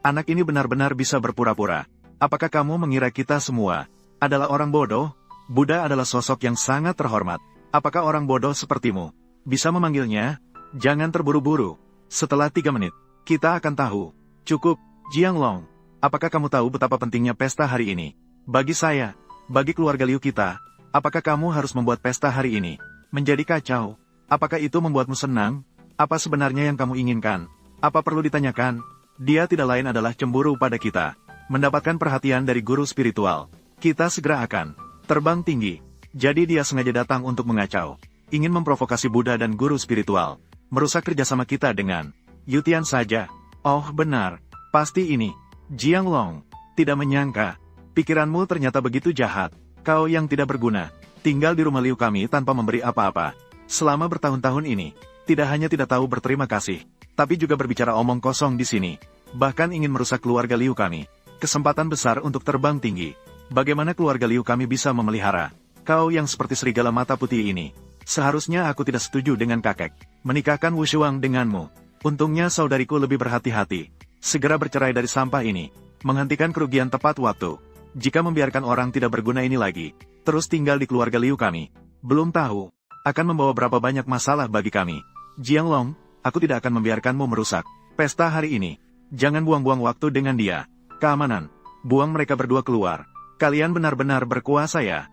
Anak ini benar-benar bisa berpura-pura. Apakah kamu mengira kita semua adalah orang bodoh? Buddha adalah sosok yang sangat terhormat. Apakah orang bodoh sepertimu bisa memanggilnya? Jangan terburu-buru. Setelah 3 menit, kita akan tahu. Cukup, Jiang Long. Apakah kamu tahu betapa pentingnya pesta hari ini? Bagi saya, bagi keluarga Liu kita, apakah kamu harus membuat pesta hari ini menjadi kacau? Apakah itu membuatmu senang? Apa sebenarnya yang kamu inginkan? Apa perlu ditanyakan? Dia tidak lain adalah cemburu pada kita. Mendapatkan perhatian dari guru spiritual. Kita segera akan terbang tinggi. Jadi dia sengaja datang untuk mengacau. Ingin memprovokasi Buddha dan guru spiritual. Merusak kerjasama kita dengan Yutian saja. Oh benar. Pasti ini. Jiang Long. Tidak menyangka. Pikiranmu ternyata begitu jahat. Kau yang tidak berguna. Tinggal di rumah Liu kami tanpa memberi apa-apa. Selama bertahun-tahun ini. Tidak hanya tidak tahu berterima kasih. Tapi juga berbicara omong kosong di sini. Bahkan ingin merusak keluarga Liu kami. Kesempatan besar untuk terbang tinggi. Bagaimana keluarga Liu kami bisa memelihara? Kau yang seperti serigala mata putih ini. Seharusnya aku tidak setuju dengan kakek. Menikahkan Wu Shuang denganmu. Untungnya saudariku lebih berhati-hati. Segera bercerai dari sampah ini. Menghentikan kerugian tepat waktu. Jika membiarkan orang tidak berguna ini lagi, terus tinggal di keluarga Liu kami, belum tahu, akan membawa berapa banyak masalah bagi kami. Jiang Long, aku tidak akan membiarkanmu merusak pesta hari ini. Jangan buang-buang waktu dengan dia. Keamanan. Buang mereka berdua keluar. Kalian benar-benar berkuasa ya.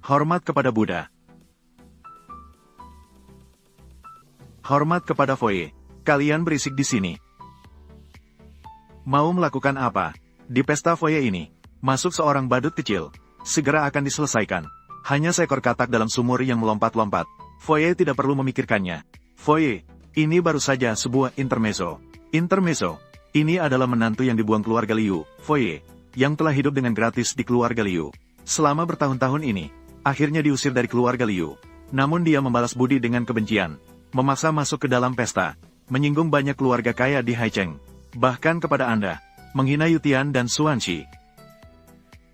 Hormat kepada Buddha. Hormat kepada Foye. Kalian berisik di sini. Mau melakukan apa? Di pesta Foye ini, masuk seorang badut kecil. Segera akan diselesaikan. Hanya seekor katak dalam sumur yang melompat-lompat. Foye tidak perlu memikirkannya. Foye, ini baru saja sebuah intermezzo. Intermezzo. Ini adalah menantu yang dibuang keluarga Liu, Foye, yang telah hidup dengan gratis di keluarga Liu. Selama bertahun-tahun ini, akhirnya diusir dari keluarga Liu. Namun dia membalas budi dengan kebencian. Memaksa masuk ke dalam pesta, menyinggung banyak keluarga kaya di Haicheng, bahkan kepada Anda, menghina Yutian dan Xuanxi.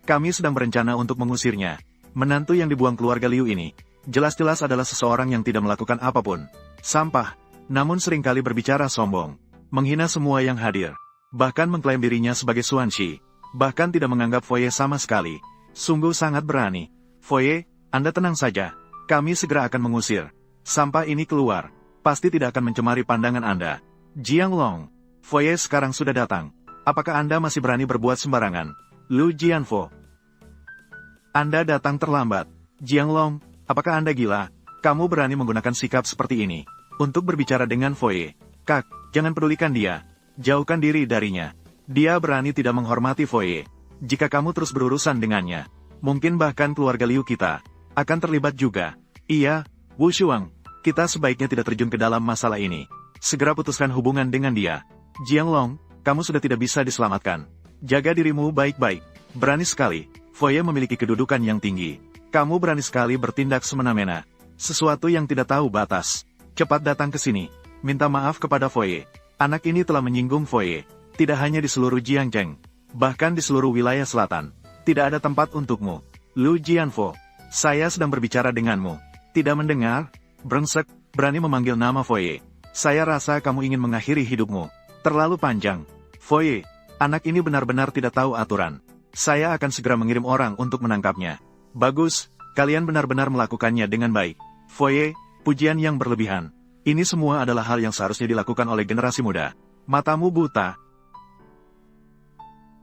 Kami sedang berencana untuk mengusirnya. Menantu yang dibuang keluarga Liu ini, jelas-jelas adalah seseorang yang tidak melakukan apapun. Sampah, namun seringkali berbicara sombong, menghina semua yang hadir, bahkan mengklaim dirinya sebagai Xuanxi, bahkan tidak menganggap Foye sama sekali. Sungguh sangat berani. Foye, Anda tenang saja, kami segera akan mengusir. Sampah ini keluar, pasti tidak akan mencemari pandangan Anda. Jiang Long, Foye sekarang sudah datang. Apakah Anda masih berani berbuat sembarangan? Lu Jianfo. Anda datang terlambat. Jiang Long, apakah Anda gila? Kamu berani menggunakan sikap seperti ini untuk berbicara dengan Foye. Kak, jangan pedulikan dia. Jauhkan diri darinya. Dia berani tidak menghormati Foye. Jika kamu terus berurusan dengannya, mungkin bahkan keluarga Liu kita akan terlibat juga. Iya, Wu Shuang, kita sebaiknya tidak terjun ke dalam masalah ini. Segera putuskan hubungan dengan dia. Jiang Long, kamu sudah tidak bisa diselamatkan. Jaga dirimu baik-baik. Berani sekali. Foye memiliki kedudukan yang tinggi. Kamu berani sekali bertindak semena-mena. Sesuatu yang tidak tahu batas. Cepat datang ke sini. Minta maaf kepada Foye. Anak ini telah menyinggung Foye. Tidak hanya di seluruh Jiangzheng, bahkan di seluruh wilayah selatan. Tidak ada tempat untukmu. Lu Jianfo, saya sedang berbicara denganmu. Tidak mendengar? Brengsek, berani memanggil nama Foye. Saya rasa kamu ingin mengakhiri hidupmu. Terlalu panjang. Foye, anak ini benar-benar tidak tahu aturan. Saya akan segera mengirim orang untuk menangkapnya. Bagus, kalian benar-benar melakukannya dengan baik. Foye, pujian yang berlebihan. Ini semua adalah hal yang seharusnya dilakukan oleh generasi muda. Matamu buta.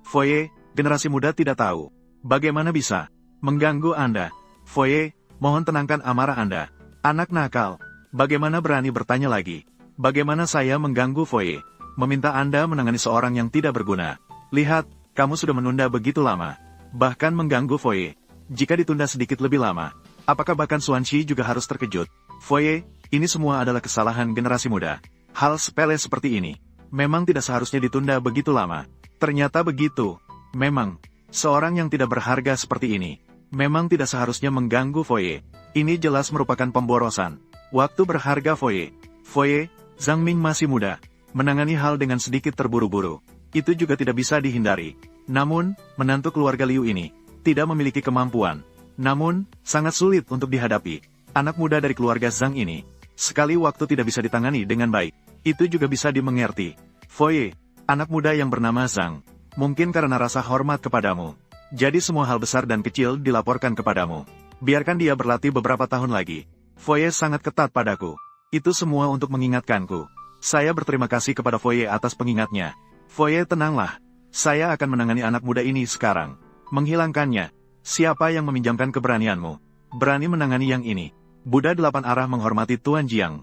Foye, generasi muda tidak tahu. Bagaimana bisa mengganggu Anda? Foye, mohon tenangkan amarah Anda. Anak nakal, bagaimana berani bertanya lagi? Bagaimana saya mengganggu Foye? Meminta Anda menangani seorang yang tidak berguna. Lihat, kamu sudah menunda begitu lama. Bahkan mengganggu Foye. Jika ditunda sedikit lebih lama, apakah bahkan Xuanxi juga harus terkejut? Foye, ini semua adalah kesalahan generasi muda. Hal sepele seperti ini, memang tidak seharusnya ditunda begitu lama. Ternyata begitu. Memang, seorang yang tidak berharga seperti ini, memang tidak seharusnya mengganggu Foye. Ini jelas merupakan pemborosan. Waktu berharga Foye. Foye, Zhang Ming masih muda. Menangani hal dengan sedikit terburu-buru. Itu juga tidak bisa dihindari. Namun, menantu keluarga Liu ini tidak memiliki kemampuan. Namun, sangat sulit untuk dihadapi. Anak muda dari keluarga Zhang ini, sekali waktu tidak bisa ditangani dengan baik. Itu juga bisa dimengerti. Foye, anak muda yang bernama Zhang. Mungkin karena rasa hormat kepadamu. Jadi semua hal besar dan kecil dilaporkan kepadamu. Biarkan dia berlatih beberapa tahun lagi. Foye sangat ketat padaku. Itu semua untuk mengingatkanku. Saya berterima kasih kepada Foye atas pengingatnya. Foye tenanglah. Saya akan menangani anak muda ini sekarang. Menghilangkannya. Siapa yang meminjamkan keberanianmu? Berani menangani yang ini. Buddha 8 arah menghormati Tuan Jiang.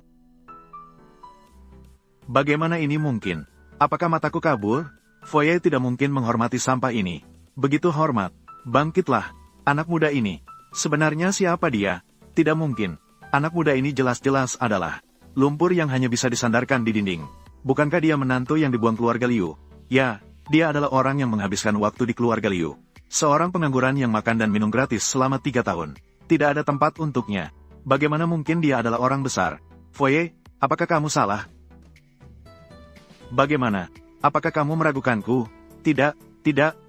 Bagaimana ini mungkin? Apakah mataku kabur? Foye tidak mungkin menghormati sampah ini. Begitu hormat. Bangkitlah, anak muda ini. Sebenarnya siapa dia? Tidak mungkin. Anak muda ini jelas-jelas adalah lumpur yang hanya bisa disandarkan di dinding. Bukankah dia menantu yang dibuang keluarga Liu? Ya, dia adalah orang yang menghabiskan waktu di keluarga Liu. Seorang pengangguran yang makan dan minum gratis selama 3 tahun. Tidak ada tempat untuknya. Bagaimana mungkin dia adalah orang besar? Foye, apakah kamu salah? Bagaimana? Apakah kamu meragukanku? Tidak,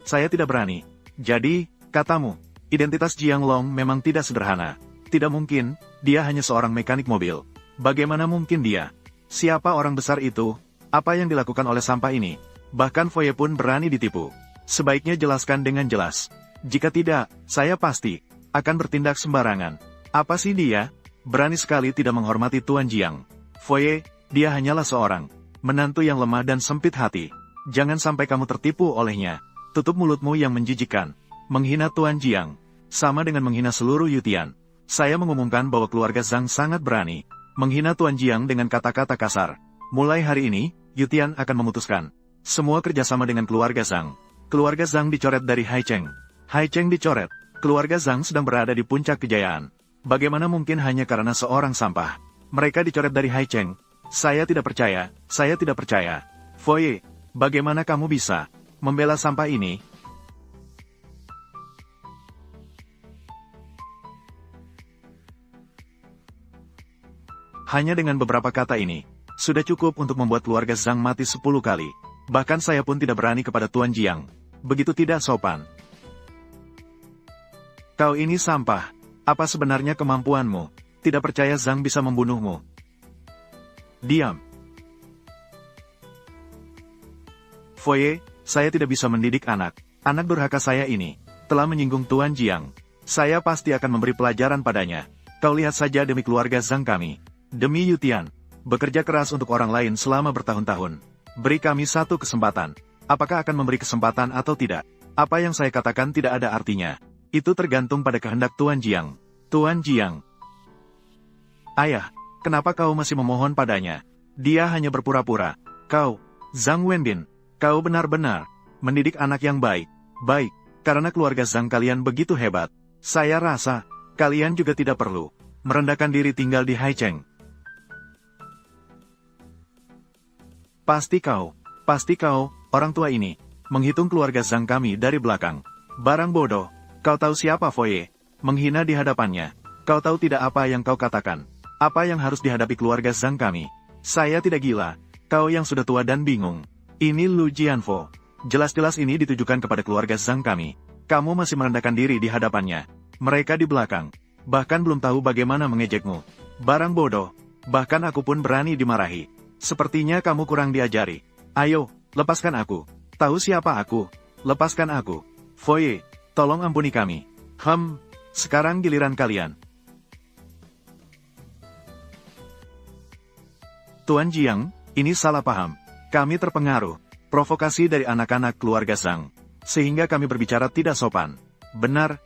saya tidak berani. Jadi, katamu, identitas Jiang Long memang tidak sederhana. Tidak mungkin, dia hanya seorang mekanik mobil. Bagaimana mungkin dia? Siapa orang besar itu? Apa yang dilakukan oleh sampah ini? Bahkan Foye pun berani ditipu. Sebaiknya jelaskan dengan jelas. Jika tidak, saya pasti akan bertindak sembarangan. Apa sih dia? Berani sekali tidak menghormati Tuan Jiang. Foye, dia hanyalah seorang menantu yang lemah dan sempit hati. Jangan sampai kamu tertipu olehnya. Tutup mulutmu yang menjijikkan. Menghina Tuan Jiang sama dengan menghina seluruh Yutian. Saya mengumumkan bahwa keluarga Zhang sangat berani menghina Tuan Jiang dengan kata-kata kasar. Mulai hari ini, Yutian akan memutuskan semua kerjasama dengan keluarga Zhang. Keluarga Zhang dicoret dari Haicheng. Haicheng dicoret. Keluarga Zhang sedang berada di puncak kejayaan. Bagaimana mungkin hanya karena seorang sampah? Mereka dicoret dari Haicheng. Saya tidak percaya, saya tidak percaya. Foye, bagaimana kamu bisa membela sampah ini? Hanya dengan beberapa kata ini, sudah cukup untuk membuat keluarga Zhang mati 10 kali. Bahkan saya pun tidak berani kepada Tuan Jiang. Begitu tidak sopan. Kau ini sampah. Apa sebenarnya kemampuanmu? Tidak percaya Zhang bisa membunuhmu. Diam. Foye, saya tidak bisa mendidik anak. Anak durhaka saya ini telah menyinggung Tuan Jiang. Saya pasti akan memberi pelajaran padanya. Kau lihat saja demi keluarga Zhang kami. Demi Yutian. Bekerja keras untuk orang lain selama bertahun-tahun. Beri kami satu kesempatan. Apakah akan memberi kesempatan atau tidak? Apa yang saya katakan tidak ada artinya. Itu tergantung pada kehendak Tuan Jiang. Tuan Jiang. Ayah, kenapa kau masih memohon padanya? Dia hanya berpura-pura. Kau, Zhang Wenbin, kau benar-benar mendidik anak yang baik. Baik, karena keluarga Zhang kalian begitu hebat. Saya rasa, kalian juga tidak perlu merendahkan diri tinggal di Haicheng. Pasti kau, orang tua ini, menghitung keluarga Zhang kami dari belakang. Barang bodoh, kau tahu siapa Foye? Menghina di hadapannya. Kau tahu tidak apa yang kau katakan? Apa yang harus dihadapi keluarga Zhang kami? Saya tidak gila. Kau yang sudah tua dan bingung. Ini Lu Jianfo. Jelas-jelas ini ditujukan kepada keluarga Zhang kami. Kamu masih merendahkan diri di hadapannya. Mereka di belakang. Bahkan belum tahu bagaimana mengejekmu. Barang bodoh. Bahkan aku pun berani dimarahi. Sepertinya kamu kurang diajari. Ayo, lepaskan aku. Tahu siapa aku? Lepaskan aku. Foye, tolong ampuni kami. Sekarang giliran kalian. Tuan Jiang, ini salah paham. Kami terpengaruh. Provokasi dari anak-anak keluarga Zhang. Sehingga kami berbicara tidak sopan. Benar.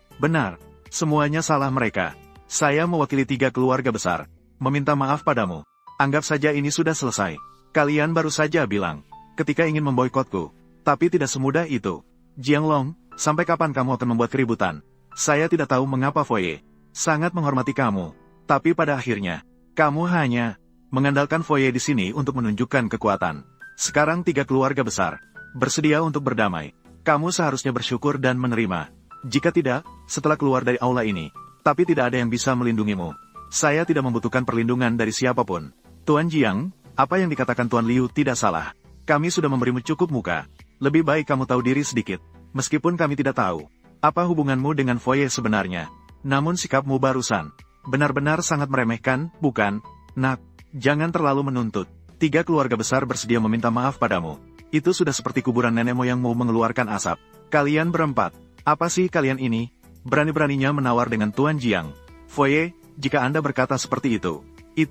Semuanya salah mereka. Saya mewakili 3 keluarga besar. Meminta maaf padamu. Anggap saja ini sudah selesai. Kalian baru saja bilang, ketika ingin memboikotku. Tapi tidak semudah itu. Jiang Long, sampai kapan kamu akan membuat keributan? Saya tidak tahu mengapa Foye sangat menghormati kamu. Tapi pada akhirnya, kamu hanya mengandalkan Foye di sini untuk menunjukkan kekuatan. Sekarang 3 keluarga besar bersedia untuk berdamai. Kamu seharusnya bersyukur dan menerima. Jika tidak, setelah keluar dari aula ini, tapi tidak ada yang bisa melindungimu. Saya tidak membutuhkan perlindungan dari siapapun. Tuan Jiang, apa yang dikatakan Tuan Liu tidak salah. Kami sudah memberimu cukup muka. Lebih baik kamu tahu diri sedikit. Meskipun kami tidak tahu apa hubunganmu dengan Foye sebenarnya. Namun sikapmu barusan benar-benar sangat meremehkan, bukan? Nak, jangan terlalu menuntut. 3 keluarga besar bersedia meminta maaf padamu. Itu sudah seperti kuburan nenek moyangmu mengeluarkan asap. Kalian berempat. Apa sih kalian ini? Berani-beraninya menawar dengan Tuan Jiang. Foye, jika Anda berkata seperti itu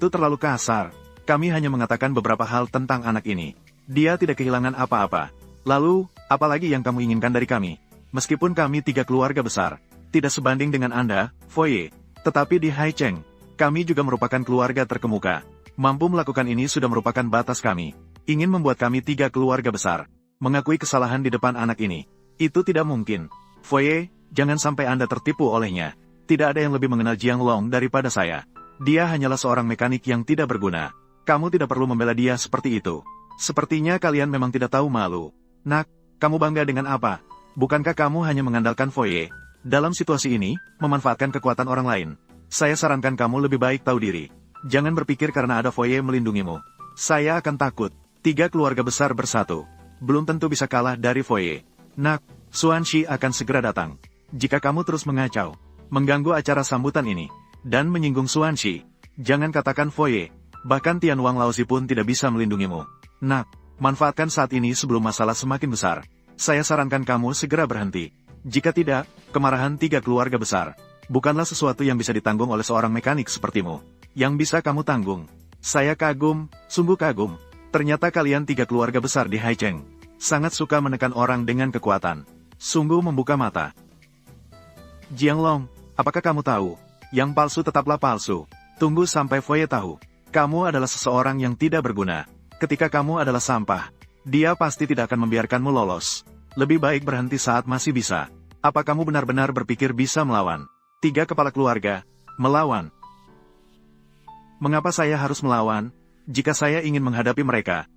terlalu kasar. Kami hanya mengatakan beberapa hal tentang anak ini. Dia tidak kehilangan apa-apa. Lalu, apalagi yang kamu inginkan dari kami? Meskipun kami 3 keluarga besar, tidak sebanding dengan Anda, Foye. Tetapi di Haicheng, kami juga merupakan keluarga terkemuka. Mampu melakukan ini sudah merupakan batas kami. Ingin membuat kami 3 keluarga besar mengakui kesalahan di depan anak ini. Itu tidak mungkin. Foye, jangan sampai Anda tertipu olehnya. Tidak ada yang lebih mengenal Jiang Long daripada saya. Dia hanyalah seorang mekanik yang tidak berguna. Kamu tidak perlu membela dia seperti itu. Sepertinya kalian memang tidak tahu malu. Nak, kamu bangga dengan apa? Bukankah kamu hanya mengandalkan Foye? Dalam situasi ini, memanfaatkan kekuatan orang lain. Saya sarankan kamu lebih baik tahu diri. Jangan berpikir karena ada Foye melindungimu. Saya akan takut. 3 keluarga besar bersatu. Belum tentu bisa kalah dari Foye. Nak, Xuanxi akan segera datang. Jika kamu terus mengacau, mengganggu acara sambutan ini, dan menyinggung Xuanxi, jangan katakan Foye. Bahkan Tian Wang Laozi pun tidak bisa melindungimu. Nak, manfaatkan saat ini sebelum masalah semakin besar. Saya sarankan kamu segera berhenti. Jika tidak, kemarahan 3 keluarga besar bukanlah sesuatu yang bisa ditanggung oleh seorang mekanik sepertimu. Yang bisa kamu tanggung. Saya kagum, sungguh kagum. Ternyata kalian 3 keluarga besar di Haicheng sangat suka menekan orang dengan kekuatan. Sungguh membuka mata. Jiang Long, apakah kamu tahu? Yang palsu tetaplah palsu. Tunggu sampai Foye tahu. Kamu adalah seseorang yang tidak berguna. Ketika kamu adalah sampah, dia pasti tidak akan membiarkanmu lolos. Lebih baik berhenti saat masih bisa. Apa kamu benar-benar berpikir bisa melawan 3 kepala keluarga? Melawan? Mengapa saya harus melawan, jika saya ingin menghadapi mereka?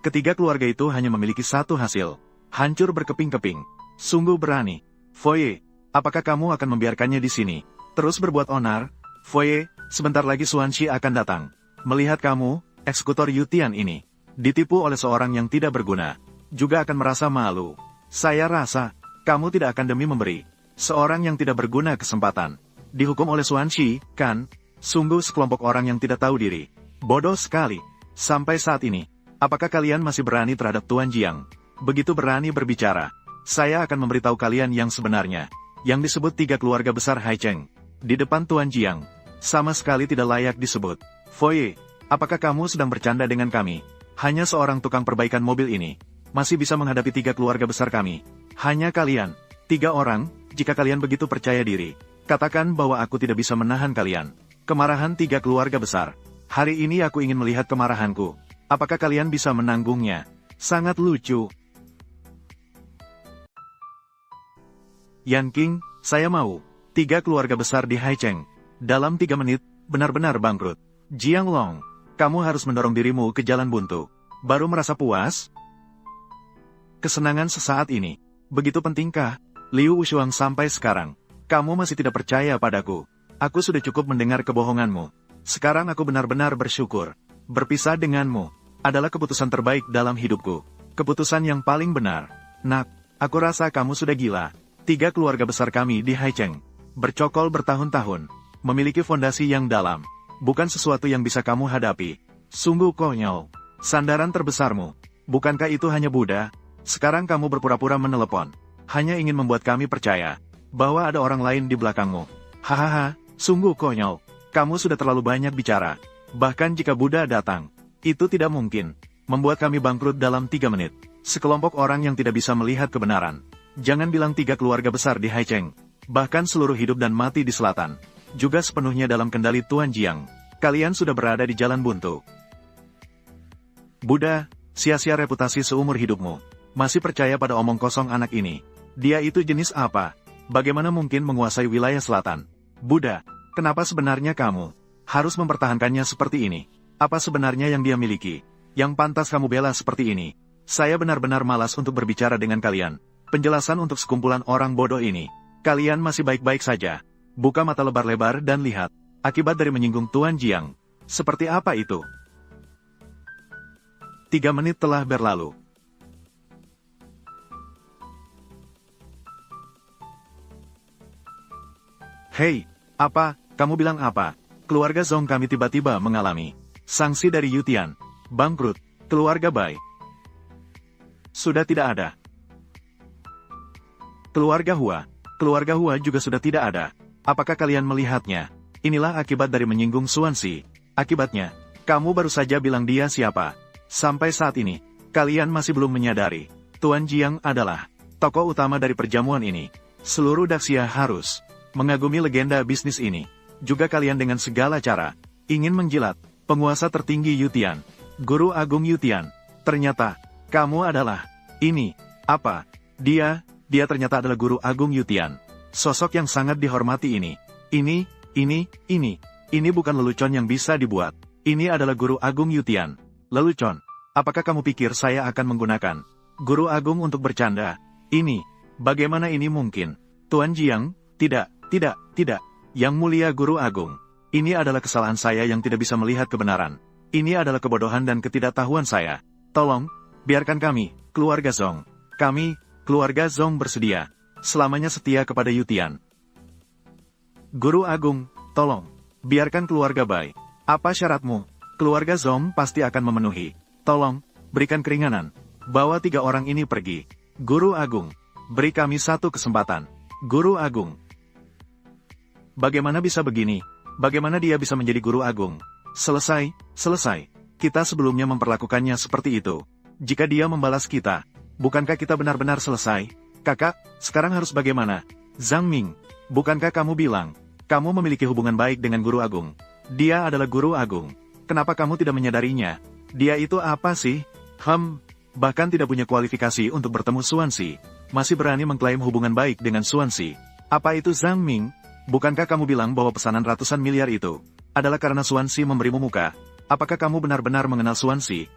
Ketiga keluarga itu hanya memiliki satu hasil. Hancur berkeping-keping. Sungguh berani. Foye, apakah kamu akan membiarkannya di sini? Terus berbuat onar? Foye, sebentar lagi Xuanxi akan datang. Melihat kamu, eksekutor Yutian ini, ditipu oleh seorang yang tidak berguna, juga akan merasa malu. Saya rasa, kamu tidak akan demi memberi seorang yang tidak berguna kesempatan dihukum oleh Xuanxi, kan? Sungguh sekelompok orang yang tidak tahu diri. Bodoh sekali. Sampai saat ini, apakah kalian masih berani terhadap Tuan Jiang? Begitu berani berbicara, saya akan memberitahu kalian yang sebenarnya. Yang disebut 3 keluarga besar Haicheng di depan Tuan Jiang sama sekali tidak layak disebut. Foye, apakah kamu sedang bercanda dengan kami? Hanya seorang tukang perbaikan mobil ini masih bisa menghadapi 3 keluarga besar kami. Hanya kalian, 3 orang. Jika kalian begitu percaya diri, katakan bahwa aku tidak bisa menahan kalian. Kemarahan 3 keluarga besar. Hari ini aku ingin melihat kemarahanku. Apakah kalian bisa menanggungnya? Sangat lucu. Yan King, saya mau 3 keluarga besar di Haicheng dalam 3 menit, benar-benar bangkrut. Jiang Long, kamu harus mendorong dirimu ke jalan buntu. Baru merasa puas? Kesenangan sesaat ini, begitu pentingkah? Liu Wushuang sampai sekarang, kamu masih tidak percaya padaku. Aku sudah cukup mendengar kebohonganmu. Sekarang aku benar-benar bersyukur. Berpisah denganmu adalah keputusan terbaik dalam hidupku. Keputusan yang paling benar. Nak, aku rasa kamu sudah gila. 3 keluarga besar kami di Haicheng bercokol bertahun-tahun, memiliki fondasi yang dalam. Bukan sesuatu yang bisa kamu hadapi. Sungguh konyol. Sandaran terbesarmu. Bukankah itu hanya Buddha? Sekarang kamu berpura-pura menelepon. Hanya ingin membuat kami percaya bahwa ada orang lain di belakangmu. Hahaha, sungguh konyol. Kamu sudah terlalu banyak bicara. Bahkan jika Buddha datang, itu tidak mungkin membuat kami bangkrut dalam 3 menit. Sekelompok orang yang tidak bisa melihat kebenaran. Jangan bilang 3 keluarga besar di Haicheng. Bahkan seluruh hidup dan mati di selatan. Juga sepenuhnya dalam kendali Tuan Jiang. Kalian sudah berada di jalan buntu. Buddha, sia-sia reputasi seumur hidupmu. Masih percaya pada omong kosong anak ini. Dia itu jenis apa? Bagaimana mungkin menguasai wilayah selatan? Buddha, kenapa sebenarnya kamu harus mempertahankannya seperti ini? Apa sebenarnya yang dia miliki yang pantas kamu bela seperti ini? Saya benar-benar malas untuk berbicara dengan kalian. Penjelasan untuk sekumpulan orang bodoh ini. Kalian masih baik-baik saja. Buka mata lebar-lebar dan lihat akibat dari menyinggung Tuan Jiang. Seperti apa itu? 3 menit telah berlalu. Hei, apa? Kamu bilang apa? Keluarga Zhong kami tiba-tiba mengalami sanksi dari Yutian. Bangkrut. Keluarga Bai sudah tidak ada. Keluarga Hua juga sudah tidak ada. Apakah kalian melihatnya? Inilah akibat dari menyinggung Xuanxi. Akibatnya, kamu baru saja bilang dia siapa. Sampai saat ini, kalian masih belum menyadari. Tuan Jiang adalah tokoh utama dari perjamuan ini. Seluruh Daxia harus mengagumi legenda bisnis ini. Juga kalian dengan segala cara ingin menjilat penguasa tertinggi Yutian, Guru Agung Yutian. Ternyata, kamu adalah ini. Apa? Dia ternyata adalah Guru Agung Yutian. sosok yang sangat dihormati ini. Ini bukan lelucon yang bisa dibuat. Ini adalah Guru Agung Yutian. Lelucon. Apakah kamu pikir saya akan menggunakan Guru Agung untuk bercanda? Bagaimana ini mungkin? Tuan Jiang, tidak. Yang mulia Guru Agung. Ini adalah kesalahan saya yang tidak bisa melihat kebenaran. Ini adalah kebodohan dan ketidaktahuan saya. Tolong, biarkan kami, keluarga Zong. Kami, keluarga Zong bersedia. Selamanya setia kepada Yutian. Guru Agung, tolong. Biarkan keluarga Bai. Apa syaratmu? Keluarga Zong pasti akan memenuhi. Tolong, berikan keringanan. Bawa 3 orang ini pergi. Guru Agung, beri kami 1 kesempatan. Guru Agung. Bagaimana bisa begini? Bagaimana dia bisa menjadi Guru Agung? Selesai. Kita sebelumnya memperlakukannya seperti itu. Jika dia membalas kita, bukankah kita benar-benar selesai? Kakak, sekarang harus bagaimana? Zhang Ming, bukankah kamu bilang kamu memiliki hubungan baik dengan Guru Agung? Dia adalah Guru Agung. Kenapa kamu tidak menyadarinya? Dia itu apa sih? Bahkan tidak punya kualifikasi untuk bertemu Xuanxi. Masih berani mengklaim hubungan baik dengan Xuanxi. Apa itu Zhang Ming? Bukankah kamu bilang bahwa pesanan ratusan miliar itu adalah karena Xuanxi memberimu muka? Apakah kamu benar-benar mengenal Xuanxi?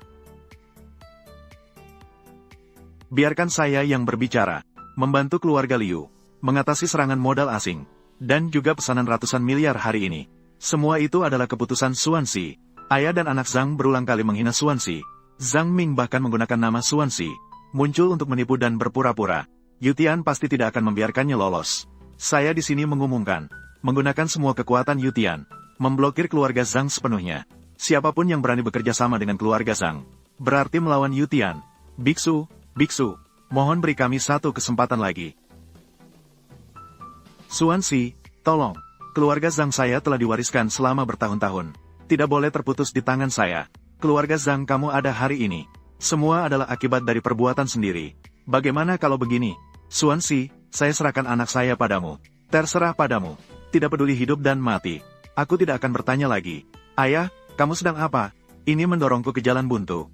Biarkan saya yang berbicara. Membantu keluarga Liu mengatasi serangan modal asing. Dan juga pesanan ratusan miliar hari ini. Semua itu adalah keputusan Xuanxi. Ayah dan anak Zhang berulang kali menghina Xuanxi. Zhang Ming bahkan menggunakan nama Xuanxi. Muncul untuk menipu dan berpura-pura. Yutian pasti tidak akan membiarkannya lolos. Saya di sini mengumumkan. Menggunakan semua kekuatan Yutian. Memblokir keluarga Zhang sepenuhnya. Siapapun yang berani bekerja sama dengan keluarga Zhang, berarti melawan Yutian. Biksu, mohon beri kami 1 kesempatan lagi. Xuanxi, tolong. Keluarga Zhang saya telah diwariskan selama bertahun-tahun. Tidak boleh terputus di tangan saya. Keluarga Zhang kamu ada hari ini. Semua adalah akibat dari perbuatan sendiri. Bagaimana kalau begini? Xuanxi, saya serahkan anak saya padamu. Terserah padamu. Tidak peduli hidup dan mati. Aku tidak akan bertanya lagi. Ayah, kamu sedang apa? Ini mendorongku ke jalan buntu.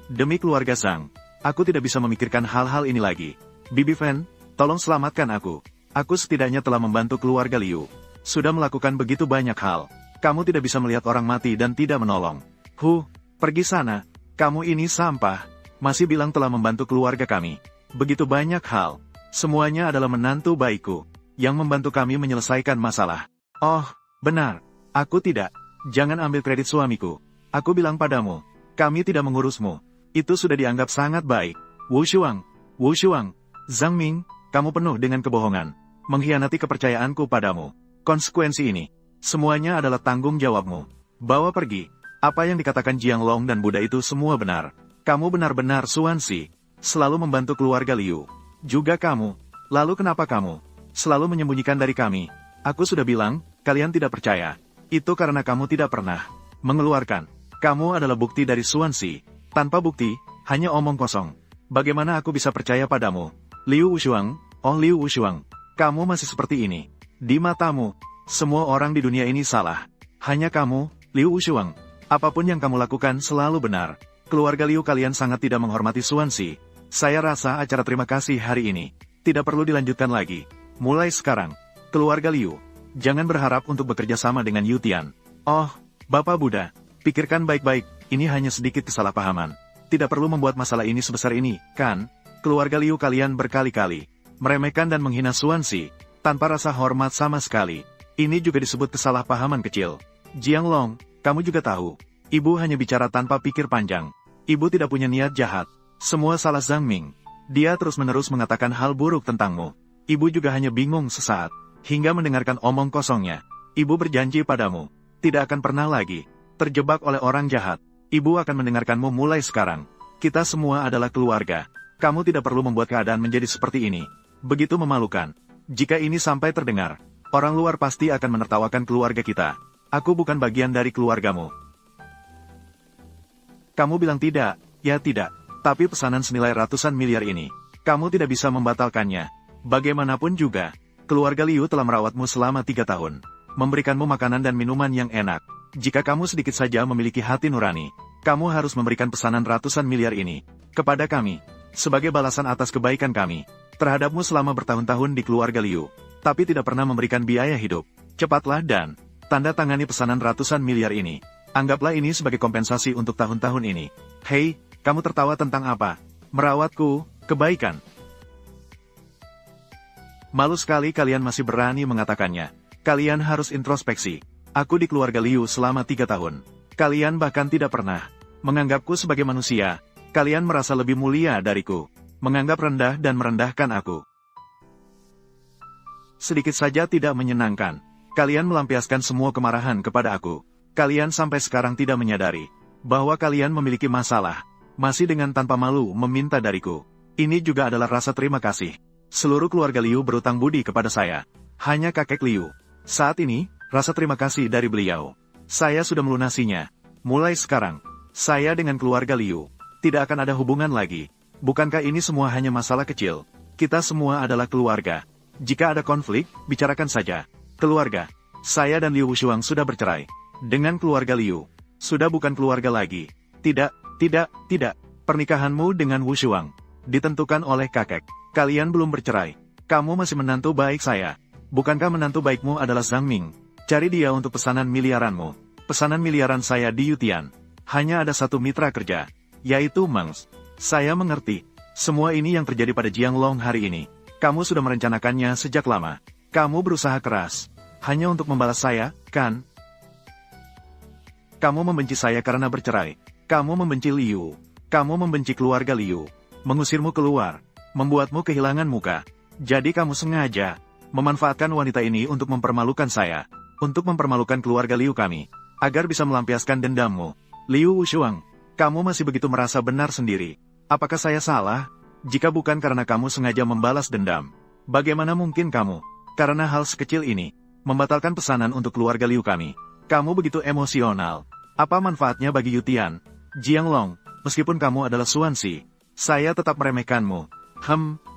Demi keluarga Zhang, aku tidak bisa memikirkan hal-hal ini lagi. Bibi Fen, tolong selamatkan aku. Aku setidaknya telah membantu keluarga Liu. Sudah melakukan begitu banyak hal. Kamu tidak bisa melihat orang mati dan tidak menolong. Pergi sana. Kamu ini sampah. Masih bilang telah membantu keluarga kami. Begitu banyak hal. Semuanya adalah menantu baikku. Yang membantu kami menyelesaikan masalah. Oh, benar. Aku tidak. Jangan ambil kredit suamiku. Aku bilang padamu. Kami tidak mengurusmu. Itu sudah dianggap sangat baik. Wu Shuang. Zhang Ming, kamu penuh dengan kebohongan. Mengkhianati kepercayaanku padamu. Konsekuensi ini, semuanya adalah tanggung jawabmu. Bawa pergi. Apa yang dikatakan Jiang Long dan Buddha itu semua benar. Kamu benar-benar Xuanxi. Selalu membantu keluarga Liu. Juga kamu. Lalu kenapa kamu selalu menyembunyikan dari kami? Aku sudah bilang, kalian tidak percaya. Itu karena kamu tidak pernah mengeluarkan. Kamu adalah bukti dari Xuanxi. Tanpa bukti, hanya omong kosong. Bagaimana aku bisa percaya padamu? Liu Wushuang, Liu Wushuang. Kamu masih seperti ini. Di matamu, semua orang di dunia ini salah. Hanya kamu, Liu Wushuang. Apapun yang kamu lakukan selalu benar. Keluarga Liu kalian sangat tidak menghormati Xuanxi. Saya rasa acara terima kasih hari ini tidak perlu dilanjutkan lagi. Mulai sekarang, keluarga Liu, jangan berharap untuk bekerja sama dengan Yutian. Oh, Bapak Buddha, pikirkan baik-baik, ini hanya sedikit kesalahpahaman. Tidak perlu membuat masalah ini sebesar ini, kan? Keluarga Liu kalian berkali-kali meremehkan dan menghina Xuanxi, tanpa rasa hormat sama sekali. Ini juga disebut kesalahpahaman kecil. Jiang Long, kamu juga tahu. Ibu hanya bicara tanpa pikir panjang. Ibu tidak punya niat jahat. Semua salah Zhang Ming. Dia terus-menerus mengatakan hal buruk tentangmu. Ibu juga hanya bingung sesaat, hingga mendengarkan omong kosongnya. Ibu berjanji padamu, tidak akan pernah lagi terjebak oleh orang jahat. Ibu akan mendengarkanmu mulai sekarang. Kita semua adalah keluarga. Kamu tidak perlu membuat keadaan menjadi seperti ini. Begitu memalukan. Jika ini sampai terdengar, orang luar pasti akan menertawakan keluarga kita. Aku bukan bagian dari keluargamu. Kamu bilang tidak, ya tidak. Tapi pesanan senilai ratusan miliar ini, kamu tidak bisa membatalkannya. Bagaimanapun juga, keluarga Liu telah merawatmu selama 3 tahun. Memberikanmu makanan dan minuman yang enak. Jika kamu sedikit saja memiliki hati nurani, kamu harus memberikan pesanan ratusan miliar ini kepada kami. Sebagai balasan atas kebaikan kami, terhadapmu selama bertahun-tahun di keluarga Liu, tapi tidak pernah memberikan biaya hidup. Cepatlah dan tanda tangani pesanan ratusan miliar ini. Anggaplah ini sebagai kompensasi untuk tahun-tahun ini. Hei, kamu tertawa tentang apa? Merawatku, kebaikan. Malu sekali kalian masih berani mengatakannya. Kalian harus introspeksi. Aku di keluarga Liu selama 3 tahun. Kalian bahkan tidak pernah menganggapku sebagai manusia. Kalian merasa lebih mulia dariku. Menganggap rendah dan merendahkan aku. Sedikit saja tidak menyenangkan. Kalian melampiaskan semua kemarahan kepada aku. Kalian sampai sekarang tidak menyadari bahwa kalian memiliki masalah. Masih dengan tanpa malu meminta dariku. Ini juga adalah rasa terima kasih. Seluruh keluarga Liu berutang budi kepada saya. Hanya kakek Liu. Saat ini, rasa terima kasih dari beliau. Saya sudah melunasinya. Mulai sekarang, saya dengan keluarga Liu tidak akan ada hubungan lagi. Bukankah ini semua hanya masalah kecil? Kita semua adalah keluarga. Jika ada konflik, bicarakan saja. Keluarga. Saya dan Liu Wushuang sudah bercerai. Dengan keluarga Liu, sudah bukan keluarga lagi. Tidak. Pernikahanmu dengan Wushuang ditentukan oleh kakek. Kalian belum bercerai. Kamu masih menantu baik saya. Bukankah menantu baikmu adalah Zhang Ming? Cari dia untuk pesanan miliaranmu. Pesanan miliaran saya di Yutian. Hanya ada satu mitra kerja, yaitu Mengs. Saya mengerti. Semua ini yang terjadi pada Jianglong hari ini. Kamu sudah merencanakannya sejak lama. Kamu berusaha keras. Hanya untuk membalas saya, kan? Kamu membenci saya karena bercerai. Kamu membenci Liu. Kamu membenci keluarga Liu. Mengusirmu keluar. Membuatmu kehilangan muka. Jadi kamu sengaja memanfaatkan wanita ini untuk mempermalukan saya. Untuk mempermalukan keluarga Liu kami. Agar bisa melampiaskan dendammu. Liu Wushuang, kamu masih begitu merasa benar sendiri. Apakah saya salah? Jika bukan karena kamu sengaja membalas dendam. Bagaimana mungkin kamu, karena hal sekecil ini, membatalkan pesanan untuk keluarga Liu kami? Kamu begitu emosional. Apa manfaatnya bagi Yutian? Jianglong, meskipun kamu adalah Xuanxi, saya tetap meremehkanmu.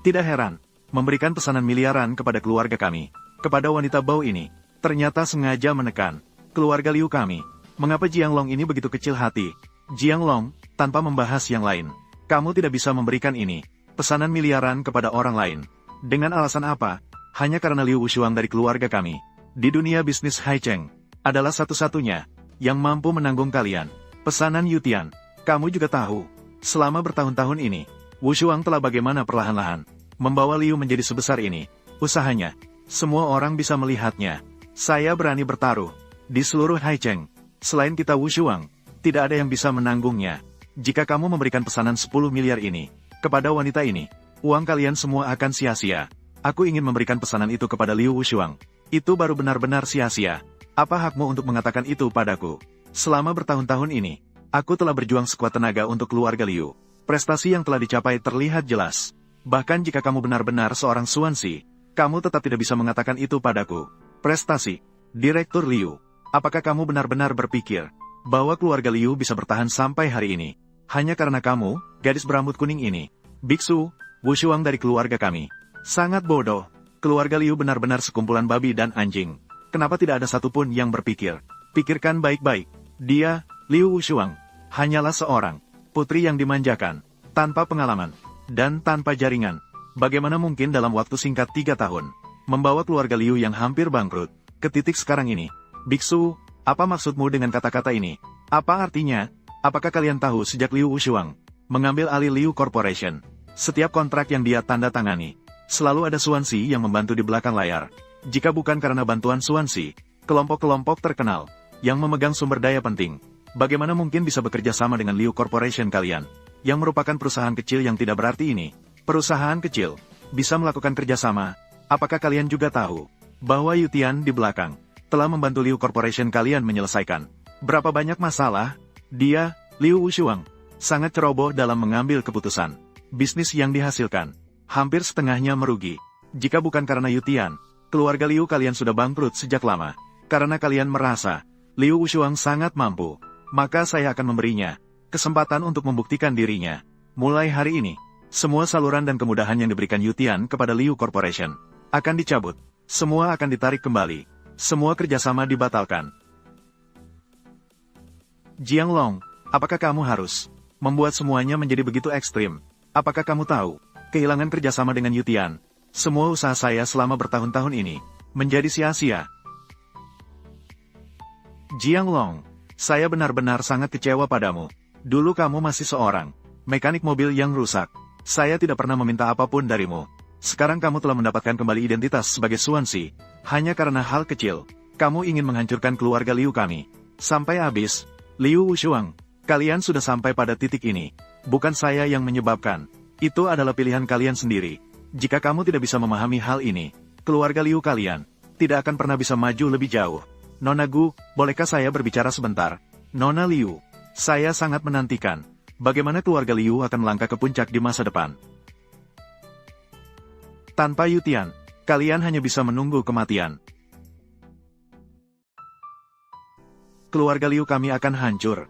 Tidak heran. Memberikan pesanan miliaran kepada keluarga kami. Kepada wanita bau ini. Ternyata sengaja menekan keluarga Liu kami. Mengapa Jianglong ini begitu kecil hati? Jianglong, tanpa membahas yang lain. Kamu tidak bisa memberikan ini. Pesanan miliaran kepada orang lain. Dengan alasan apa? Hanya karena Liu Wushuang dari keluarga kami. Di dunia bisnis Haicheng. Adalah satu-satunya yang mampu menanggung kalian. Pesanan Yutian. Kamu juga tahu. Selama bertahun-tahun ini, Wushuang telah bagaimana perlahan-lahan membawa Liu menjadi sebesar ini. Usahanya. Semua orang bisa melihatnya. Saya berani bertaruh. Di seluruh Haicheng. Selain kita Wushuang, tidak ada yang bisa menanggungnya. Jika kamu memberikan pesanan 10 miliar ini kepada wanita ini, uang kalian semua akan sia-sia. Aku ingin memberikan pesanan itu kepada Liu Wushuang. Itu baru benar-benar sia-sia. Apa hakmu untuk mengatakan itu padaku? Selama bertahun-tahun ini, aku telah berjuang sekuat tenaga untuk keluarga Liu. Prestasi yang telah dicapai terlihat jelas. Bahkan jika kamu benar-benar seorang Xuanxi, kamu tetap tidak bisa mengatakan itu padaku. Prestasi. Direktur Liu. Apakah kamu benar-benar berpikir bahwa keluarga Liu bisa bertahan sampai hari ini? Hanya karena kamu, gadis berambut kuning ini. Biksu, Wushuang dari keluarga kami. Sangat bodoh. Keluarga Liu benar-benar sekumpulan babi dan anjing. Kenapa tidak ada satupun yang berpikir? Pikirkan baik-baik. Dia, Liu Wushuang, hanyalah seorang putri yang dimanjakan, tanpa pengalaman, dan tanpa jaringan. Bagaimana mungkin dalam waktu singkat 3 tahun, membawa keluarga Liu yang hampir bangkrut, ke titik sekarang ini? Biksu, apa maksudmu dengan kata-kata ini? Apa artinya? Apakah kalian tahu sejak Liu Wushuang mengambil alih Liu Corporation, setiap kontrak yang dia tanda tangani, selalu ada Xuanxi yang membantu di belakang layar. Jika bukan karena bantuan Xuanxi, kelompok-kelompok terkenal yang memegang sumber daya penting, bagaimana mungkin bisa bekerja sama dengan Liu Corporation kalian, yang merupakan perusahaan kecil yang tidak berarti ini? Perusahaan kecil bisa melakukan kerjasama. Apakah kalian juga tahu bahwa Yutian di belakang telah membantu Liu Corporation kalian menyelesaikan berapa banyak masalah? Dia, Liu Wushuang, sangat ceroboh dalam mengambil keputusan. Bisnis yang dihasilkan hampir setengahnya merugi. Jika bukan karena Yutian, keluarga Liu kalian sudah bangkrut sejak lama. Karena kalian merasa Liu Wushuang sangat mampu, maka saya akan memberinya kesempatan untuk membuktikan dirinya. Mulai hari ini, semua saluran dan kemudahan yang diberikan Yutian kepada Liu Corporation akan dicabut. Semua akan ditarik kembali. Semua kerjasama dibatalkan. Jianglong, apakah kamu harus membuat semuanya menjadi begitu ekstrim? Apakah kamu tahu kehilangan kerjasama dengan Yutian. Semua usaha saya selama bertahun-tahun ini menjadi sia-sia. Jianglong, saya benar-benar sangat kecewa padamu. Dulu kamu masih seorang mekanik mobil yang rusak. Saya tidak pernah meminta apapun darimu. Sekarang kamu telah mendapatkan kembali identitas sebagai Xuanxi. Hanya karena hal kecil, kamu ingin menghancurkan keluarga Liu kami. Sampai habis, Liu Wushuang, kalian sudah sampai pada titik ini. Bukan saya yang menyebabkan. Itu adalah pilihan kalian sendiri. Jika kamu tidak bisa memahami hal ini, keluarga Liu kalian tidak akan pernah bisa maju lebih jauh. Nona Gu, bolehkah saya berbicara sebentar? Nona Liu, saya sangat menantikan bagaimana keluarga Liu akan melangkah ke puncak di masa depan. Tanpa Yutian, kalian hanya bisa menunggu kematian. Keluarga Liu kami akan hancur.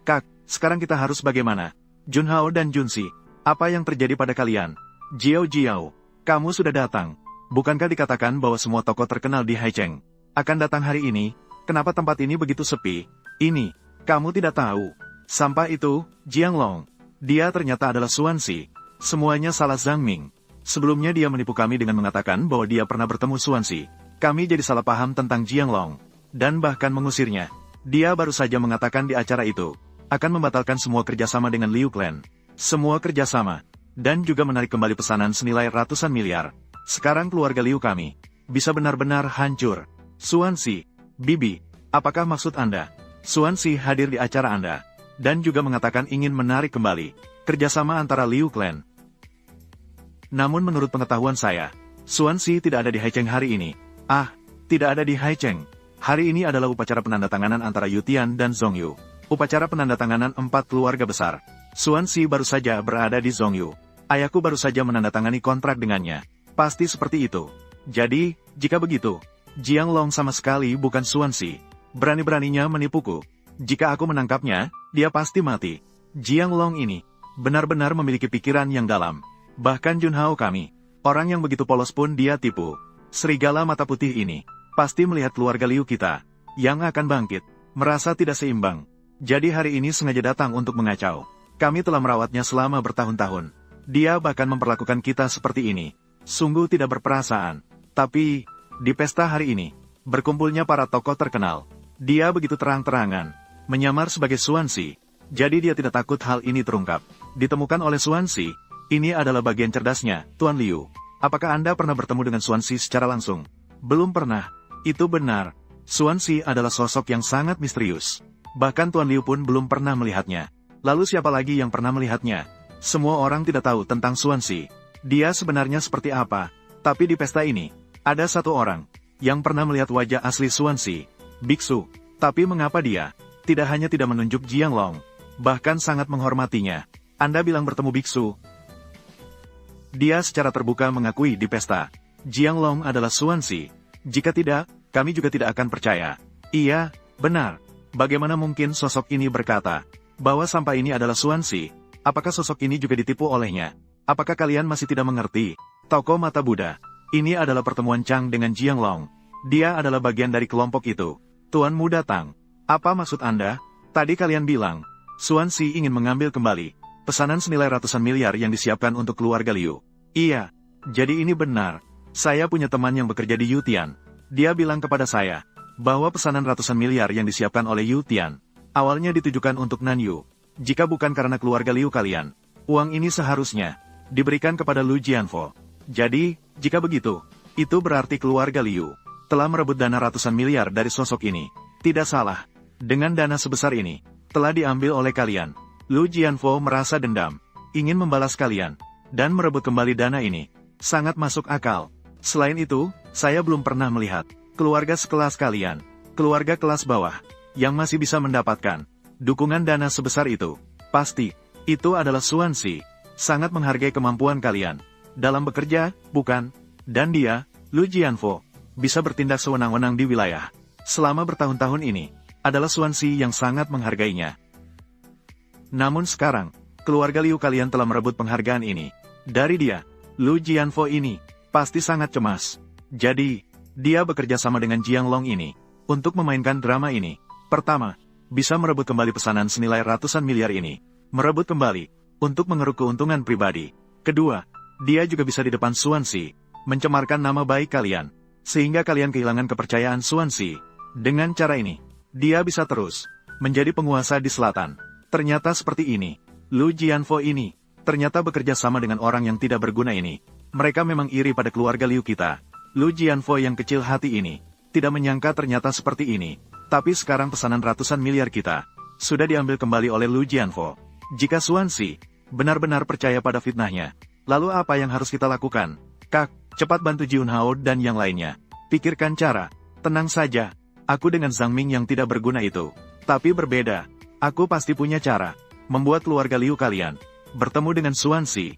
Kak, sekarang kita harus bagaimana? Junhao dan Junsi, apa yang terjadi pada kalian? Jiao, kamu sudah datang. Bukankah dikatakan bahwa semua tokoh terkenal di Haicheng akan datang hari ini? Kenapa tempat ini begitu sepi? Ini, kamu tidak tahu. Sampai itu, Jianglong, dia ternyata adalah Xuanxi. Semuanya salah Zhang Ming. Sebelumnya dia menipu kami dengan mengatakan bahwa dia pernah bertemu Xuanxi. Kami jadi salah paham tentang Jianglong, dan bahkan mengusirnya. Dia baru saja mengatakan di acara itu akan membatalkan semua kerjasama dengan Liu Clan. Semua kerjasama, dan juga menarik kembali pesanan senilai ratusan miliar. Sekarang keluarga Liu kami bisa benar-benar hancur. Xuanxi, Bibi, apakah maksud Anda? Xuanxi hadir di acara Anda, dan juga mengatakan ingin menarik kembali kerjasama antara Liu Clan. Namun menurut pengetahuan saya, Xuanxi tidak ada di Haicheng hari ini. Tidak ada di Haicheng. Hari ini adalah upacara penandatanganan antara Yutian dan Zhongyu. Upacara penandatanganan 4 keluarga besar. Xuanxi baru saja berada di Zhongyu. Ayahku baru saja menandatangani kontrak dengannya. Pasti seperti itu. Jadi, jika begitu, Jianglong sama sekali bukan Xuanxi. Berani-beraninya menipuku. Jika aku menangkapnya, dia pasti mati. Jianglong ini benar-benar memiliki pikiran yang dalam. Bahkan Junhao kami, orang yang begitu polos pun dia tipu. Serigala mata putih ini pasti melihat keluarga Liu kita yang akan bangkit, merasa tidak seimbang. Jadi hari ini sengaja datang untuk mengacau. Kami telah merawatnya selama bertahun-tahun. Dia bahkan memperlakukan kita seperti ini. Sungguh tidak berperasaan. Tapi, di pesta hari ini, berkumpulnya para tokoh terkenal. Dia begitu terang-terangan menyamar sebagai Xuanxi. Jadi dia tidak takut hal ini terungkap. Ditemukan oleh Xuanxi, ini adalah bagian cerdasnya, Tuan Liu. Apakah Anda pernah bertemu dengan Xuanxi secara langsung? Belum pernah. Itu benar. Xuanxi adalah sosok yang sangat misterius. Bahkan Tuan Liu pun belum pernah melihatnya. Lalu siapa lagi yang pernah melihatnya? Semua orang tidak tahu tentang Xuanxi. Dia sebenarnya seperti apa? Tapi di pesta ini, ada satu orang yang pernah melihat wajah asli Xuanxi, biksu. Tapi mengapa dia tidak hanya tidak menunjuk Jianglong, bahkan sangat menghormatinya? Anda bilang bertemu biksu. Dia secara terbuka mengakui di pesta, Jianglong adalah Xuanxi. Jika tidak, kami juga tidak akan percaya. Iya, benar. Bagaimana mungkin sosok ini berkata bahwa sampah ini adalah Xuanxi? Apakah sosok ini juga ditipu olehnya? Apakah kalian masih tidak mengerti? Tokoh mata Buddha, ini adalah pertemuan Chang dengan Jianglong. Dia adalah bagian dari kelompok itu. Tuan Muda Tang, apa maksud Anda? Tadi kalian bilang, Xuanxi ingin mengambil kembali pesanan senilai ratusan miliar yang disiapkan untuk keluarga Liu. Iya, jadi ini benar. Saya punya teman yang bekerja di Yutian. Dia bilang kepada saya bahwa pesanan ratusan miliar yang disiapkan oleh Yutian awalnya ditujukan untuk Nanyu. Jika bukan karena keluarga Liu kalian, uang ini seharusnya diberikan kepada Lu Jianfo. Jadi, jika begitu, itu berarti keluarga Liu telah merebut dana ratusan miliar dari sosok ini. Tidak salah. Dengan dana sebesar ini, telah diambil oleh kalian. Lu Jianfo merasa dendam, ingin membalas kalian, dan merebut kembali dana ini. Sangat masuk akal. Selain itu, saya belum pernah melihat keluarga sekelas kalian, keluarga kelas bawah, yang masih bisa mendapatkan dukungan dana sebesar itu. Pasti, itu adalah Xuanxi. Sangat menghargai kemampuan kalian dalam bekerja, bukan? Dan dia, Lu Jianfo, bisa bertindak sewenang-wenang di wilayah selama bertahun-tahun ini, adalah Xuanxi yang sangat menghargainya. Namun sekarang, keluarga Liu kalian telah merebut penghargaan ini dari dia. Lu Jianfo ini pasti sangat cemas. Jadi, dia bekerja sama dengan Jianglong ini untuk memainkan drama ini. Pertama, bisa merebut kembali pesanan senilai ratusan miliar ini. Merebut kembali untuk mengeruk keuntungan pribadi. Kedua, dia juga bisa di depan Swansea, mencemarkan nama baik kalian, sehingga kalian kehilangan kepercayaan Swansea. Dengan cara ini, dia bisa terus menjadi penguasa di selatan. Ternyata seperti ini. Lu Jianfo ini ternyata bekerja sama dengan orang yang tidak berguna ini. Mereka memang iri pada keluarga Liu kita. Lu Jianfo yang kecil hati ini tidak menyangka ternyata seperti ini. Tapi sekarang pesanan ratusan miliar kita sudah diambil kembali oleh Lu Jianfo. Jika Swansea benar-benar percaya pada fitnahnya, lalu apa yang harus kita lakukan? Kak, cepat bantu Jiun Hao dan yang lainnya. Pikirkan cara. Tenang saja, aku dengan Zhang Ming yang tidak berguna itu. Tapi berbeda, aku pasti punya cara membuat keluarga Liu kalian bertemu dengan Swansea.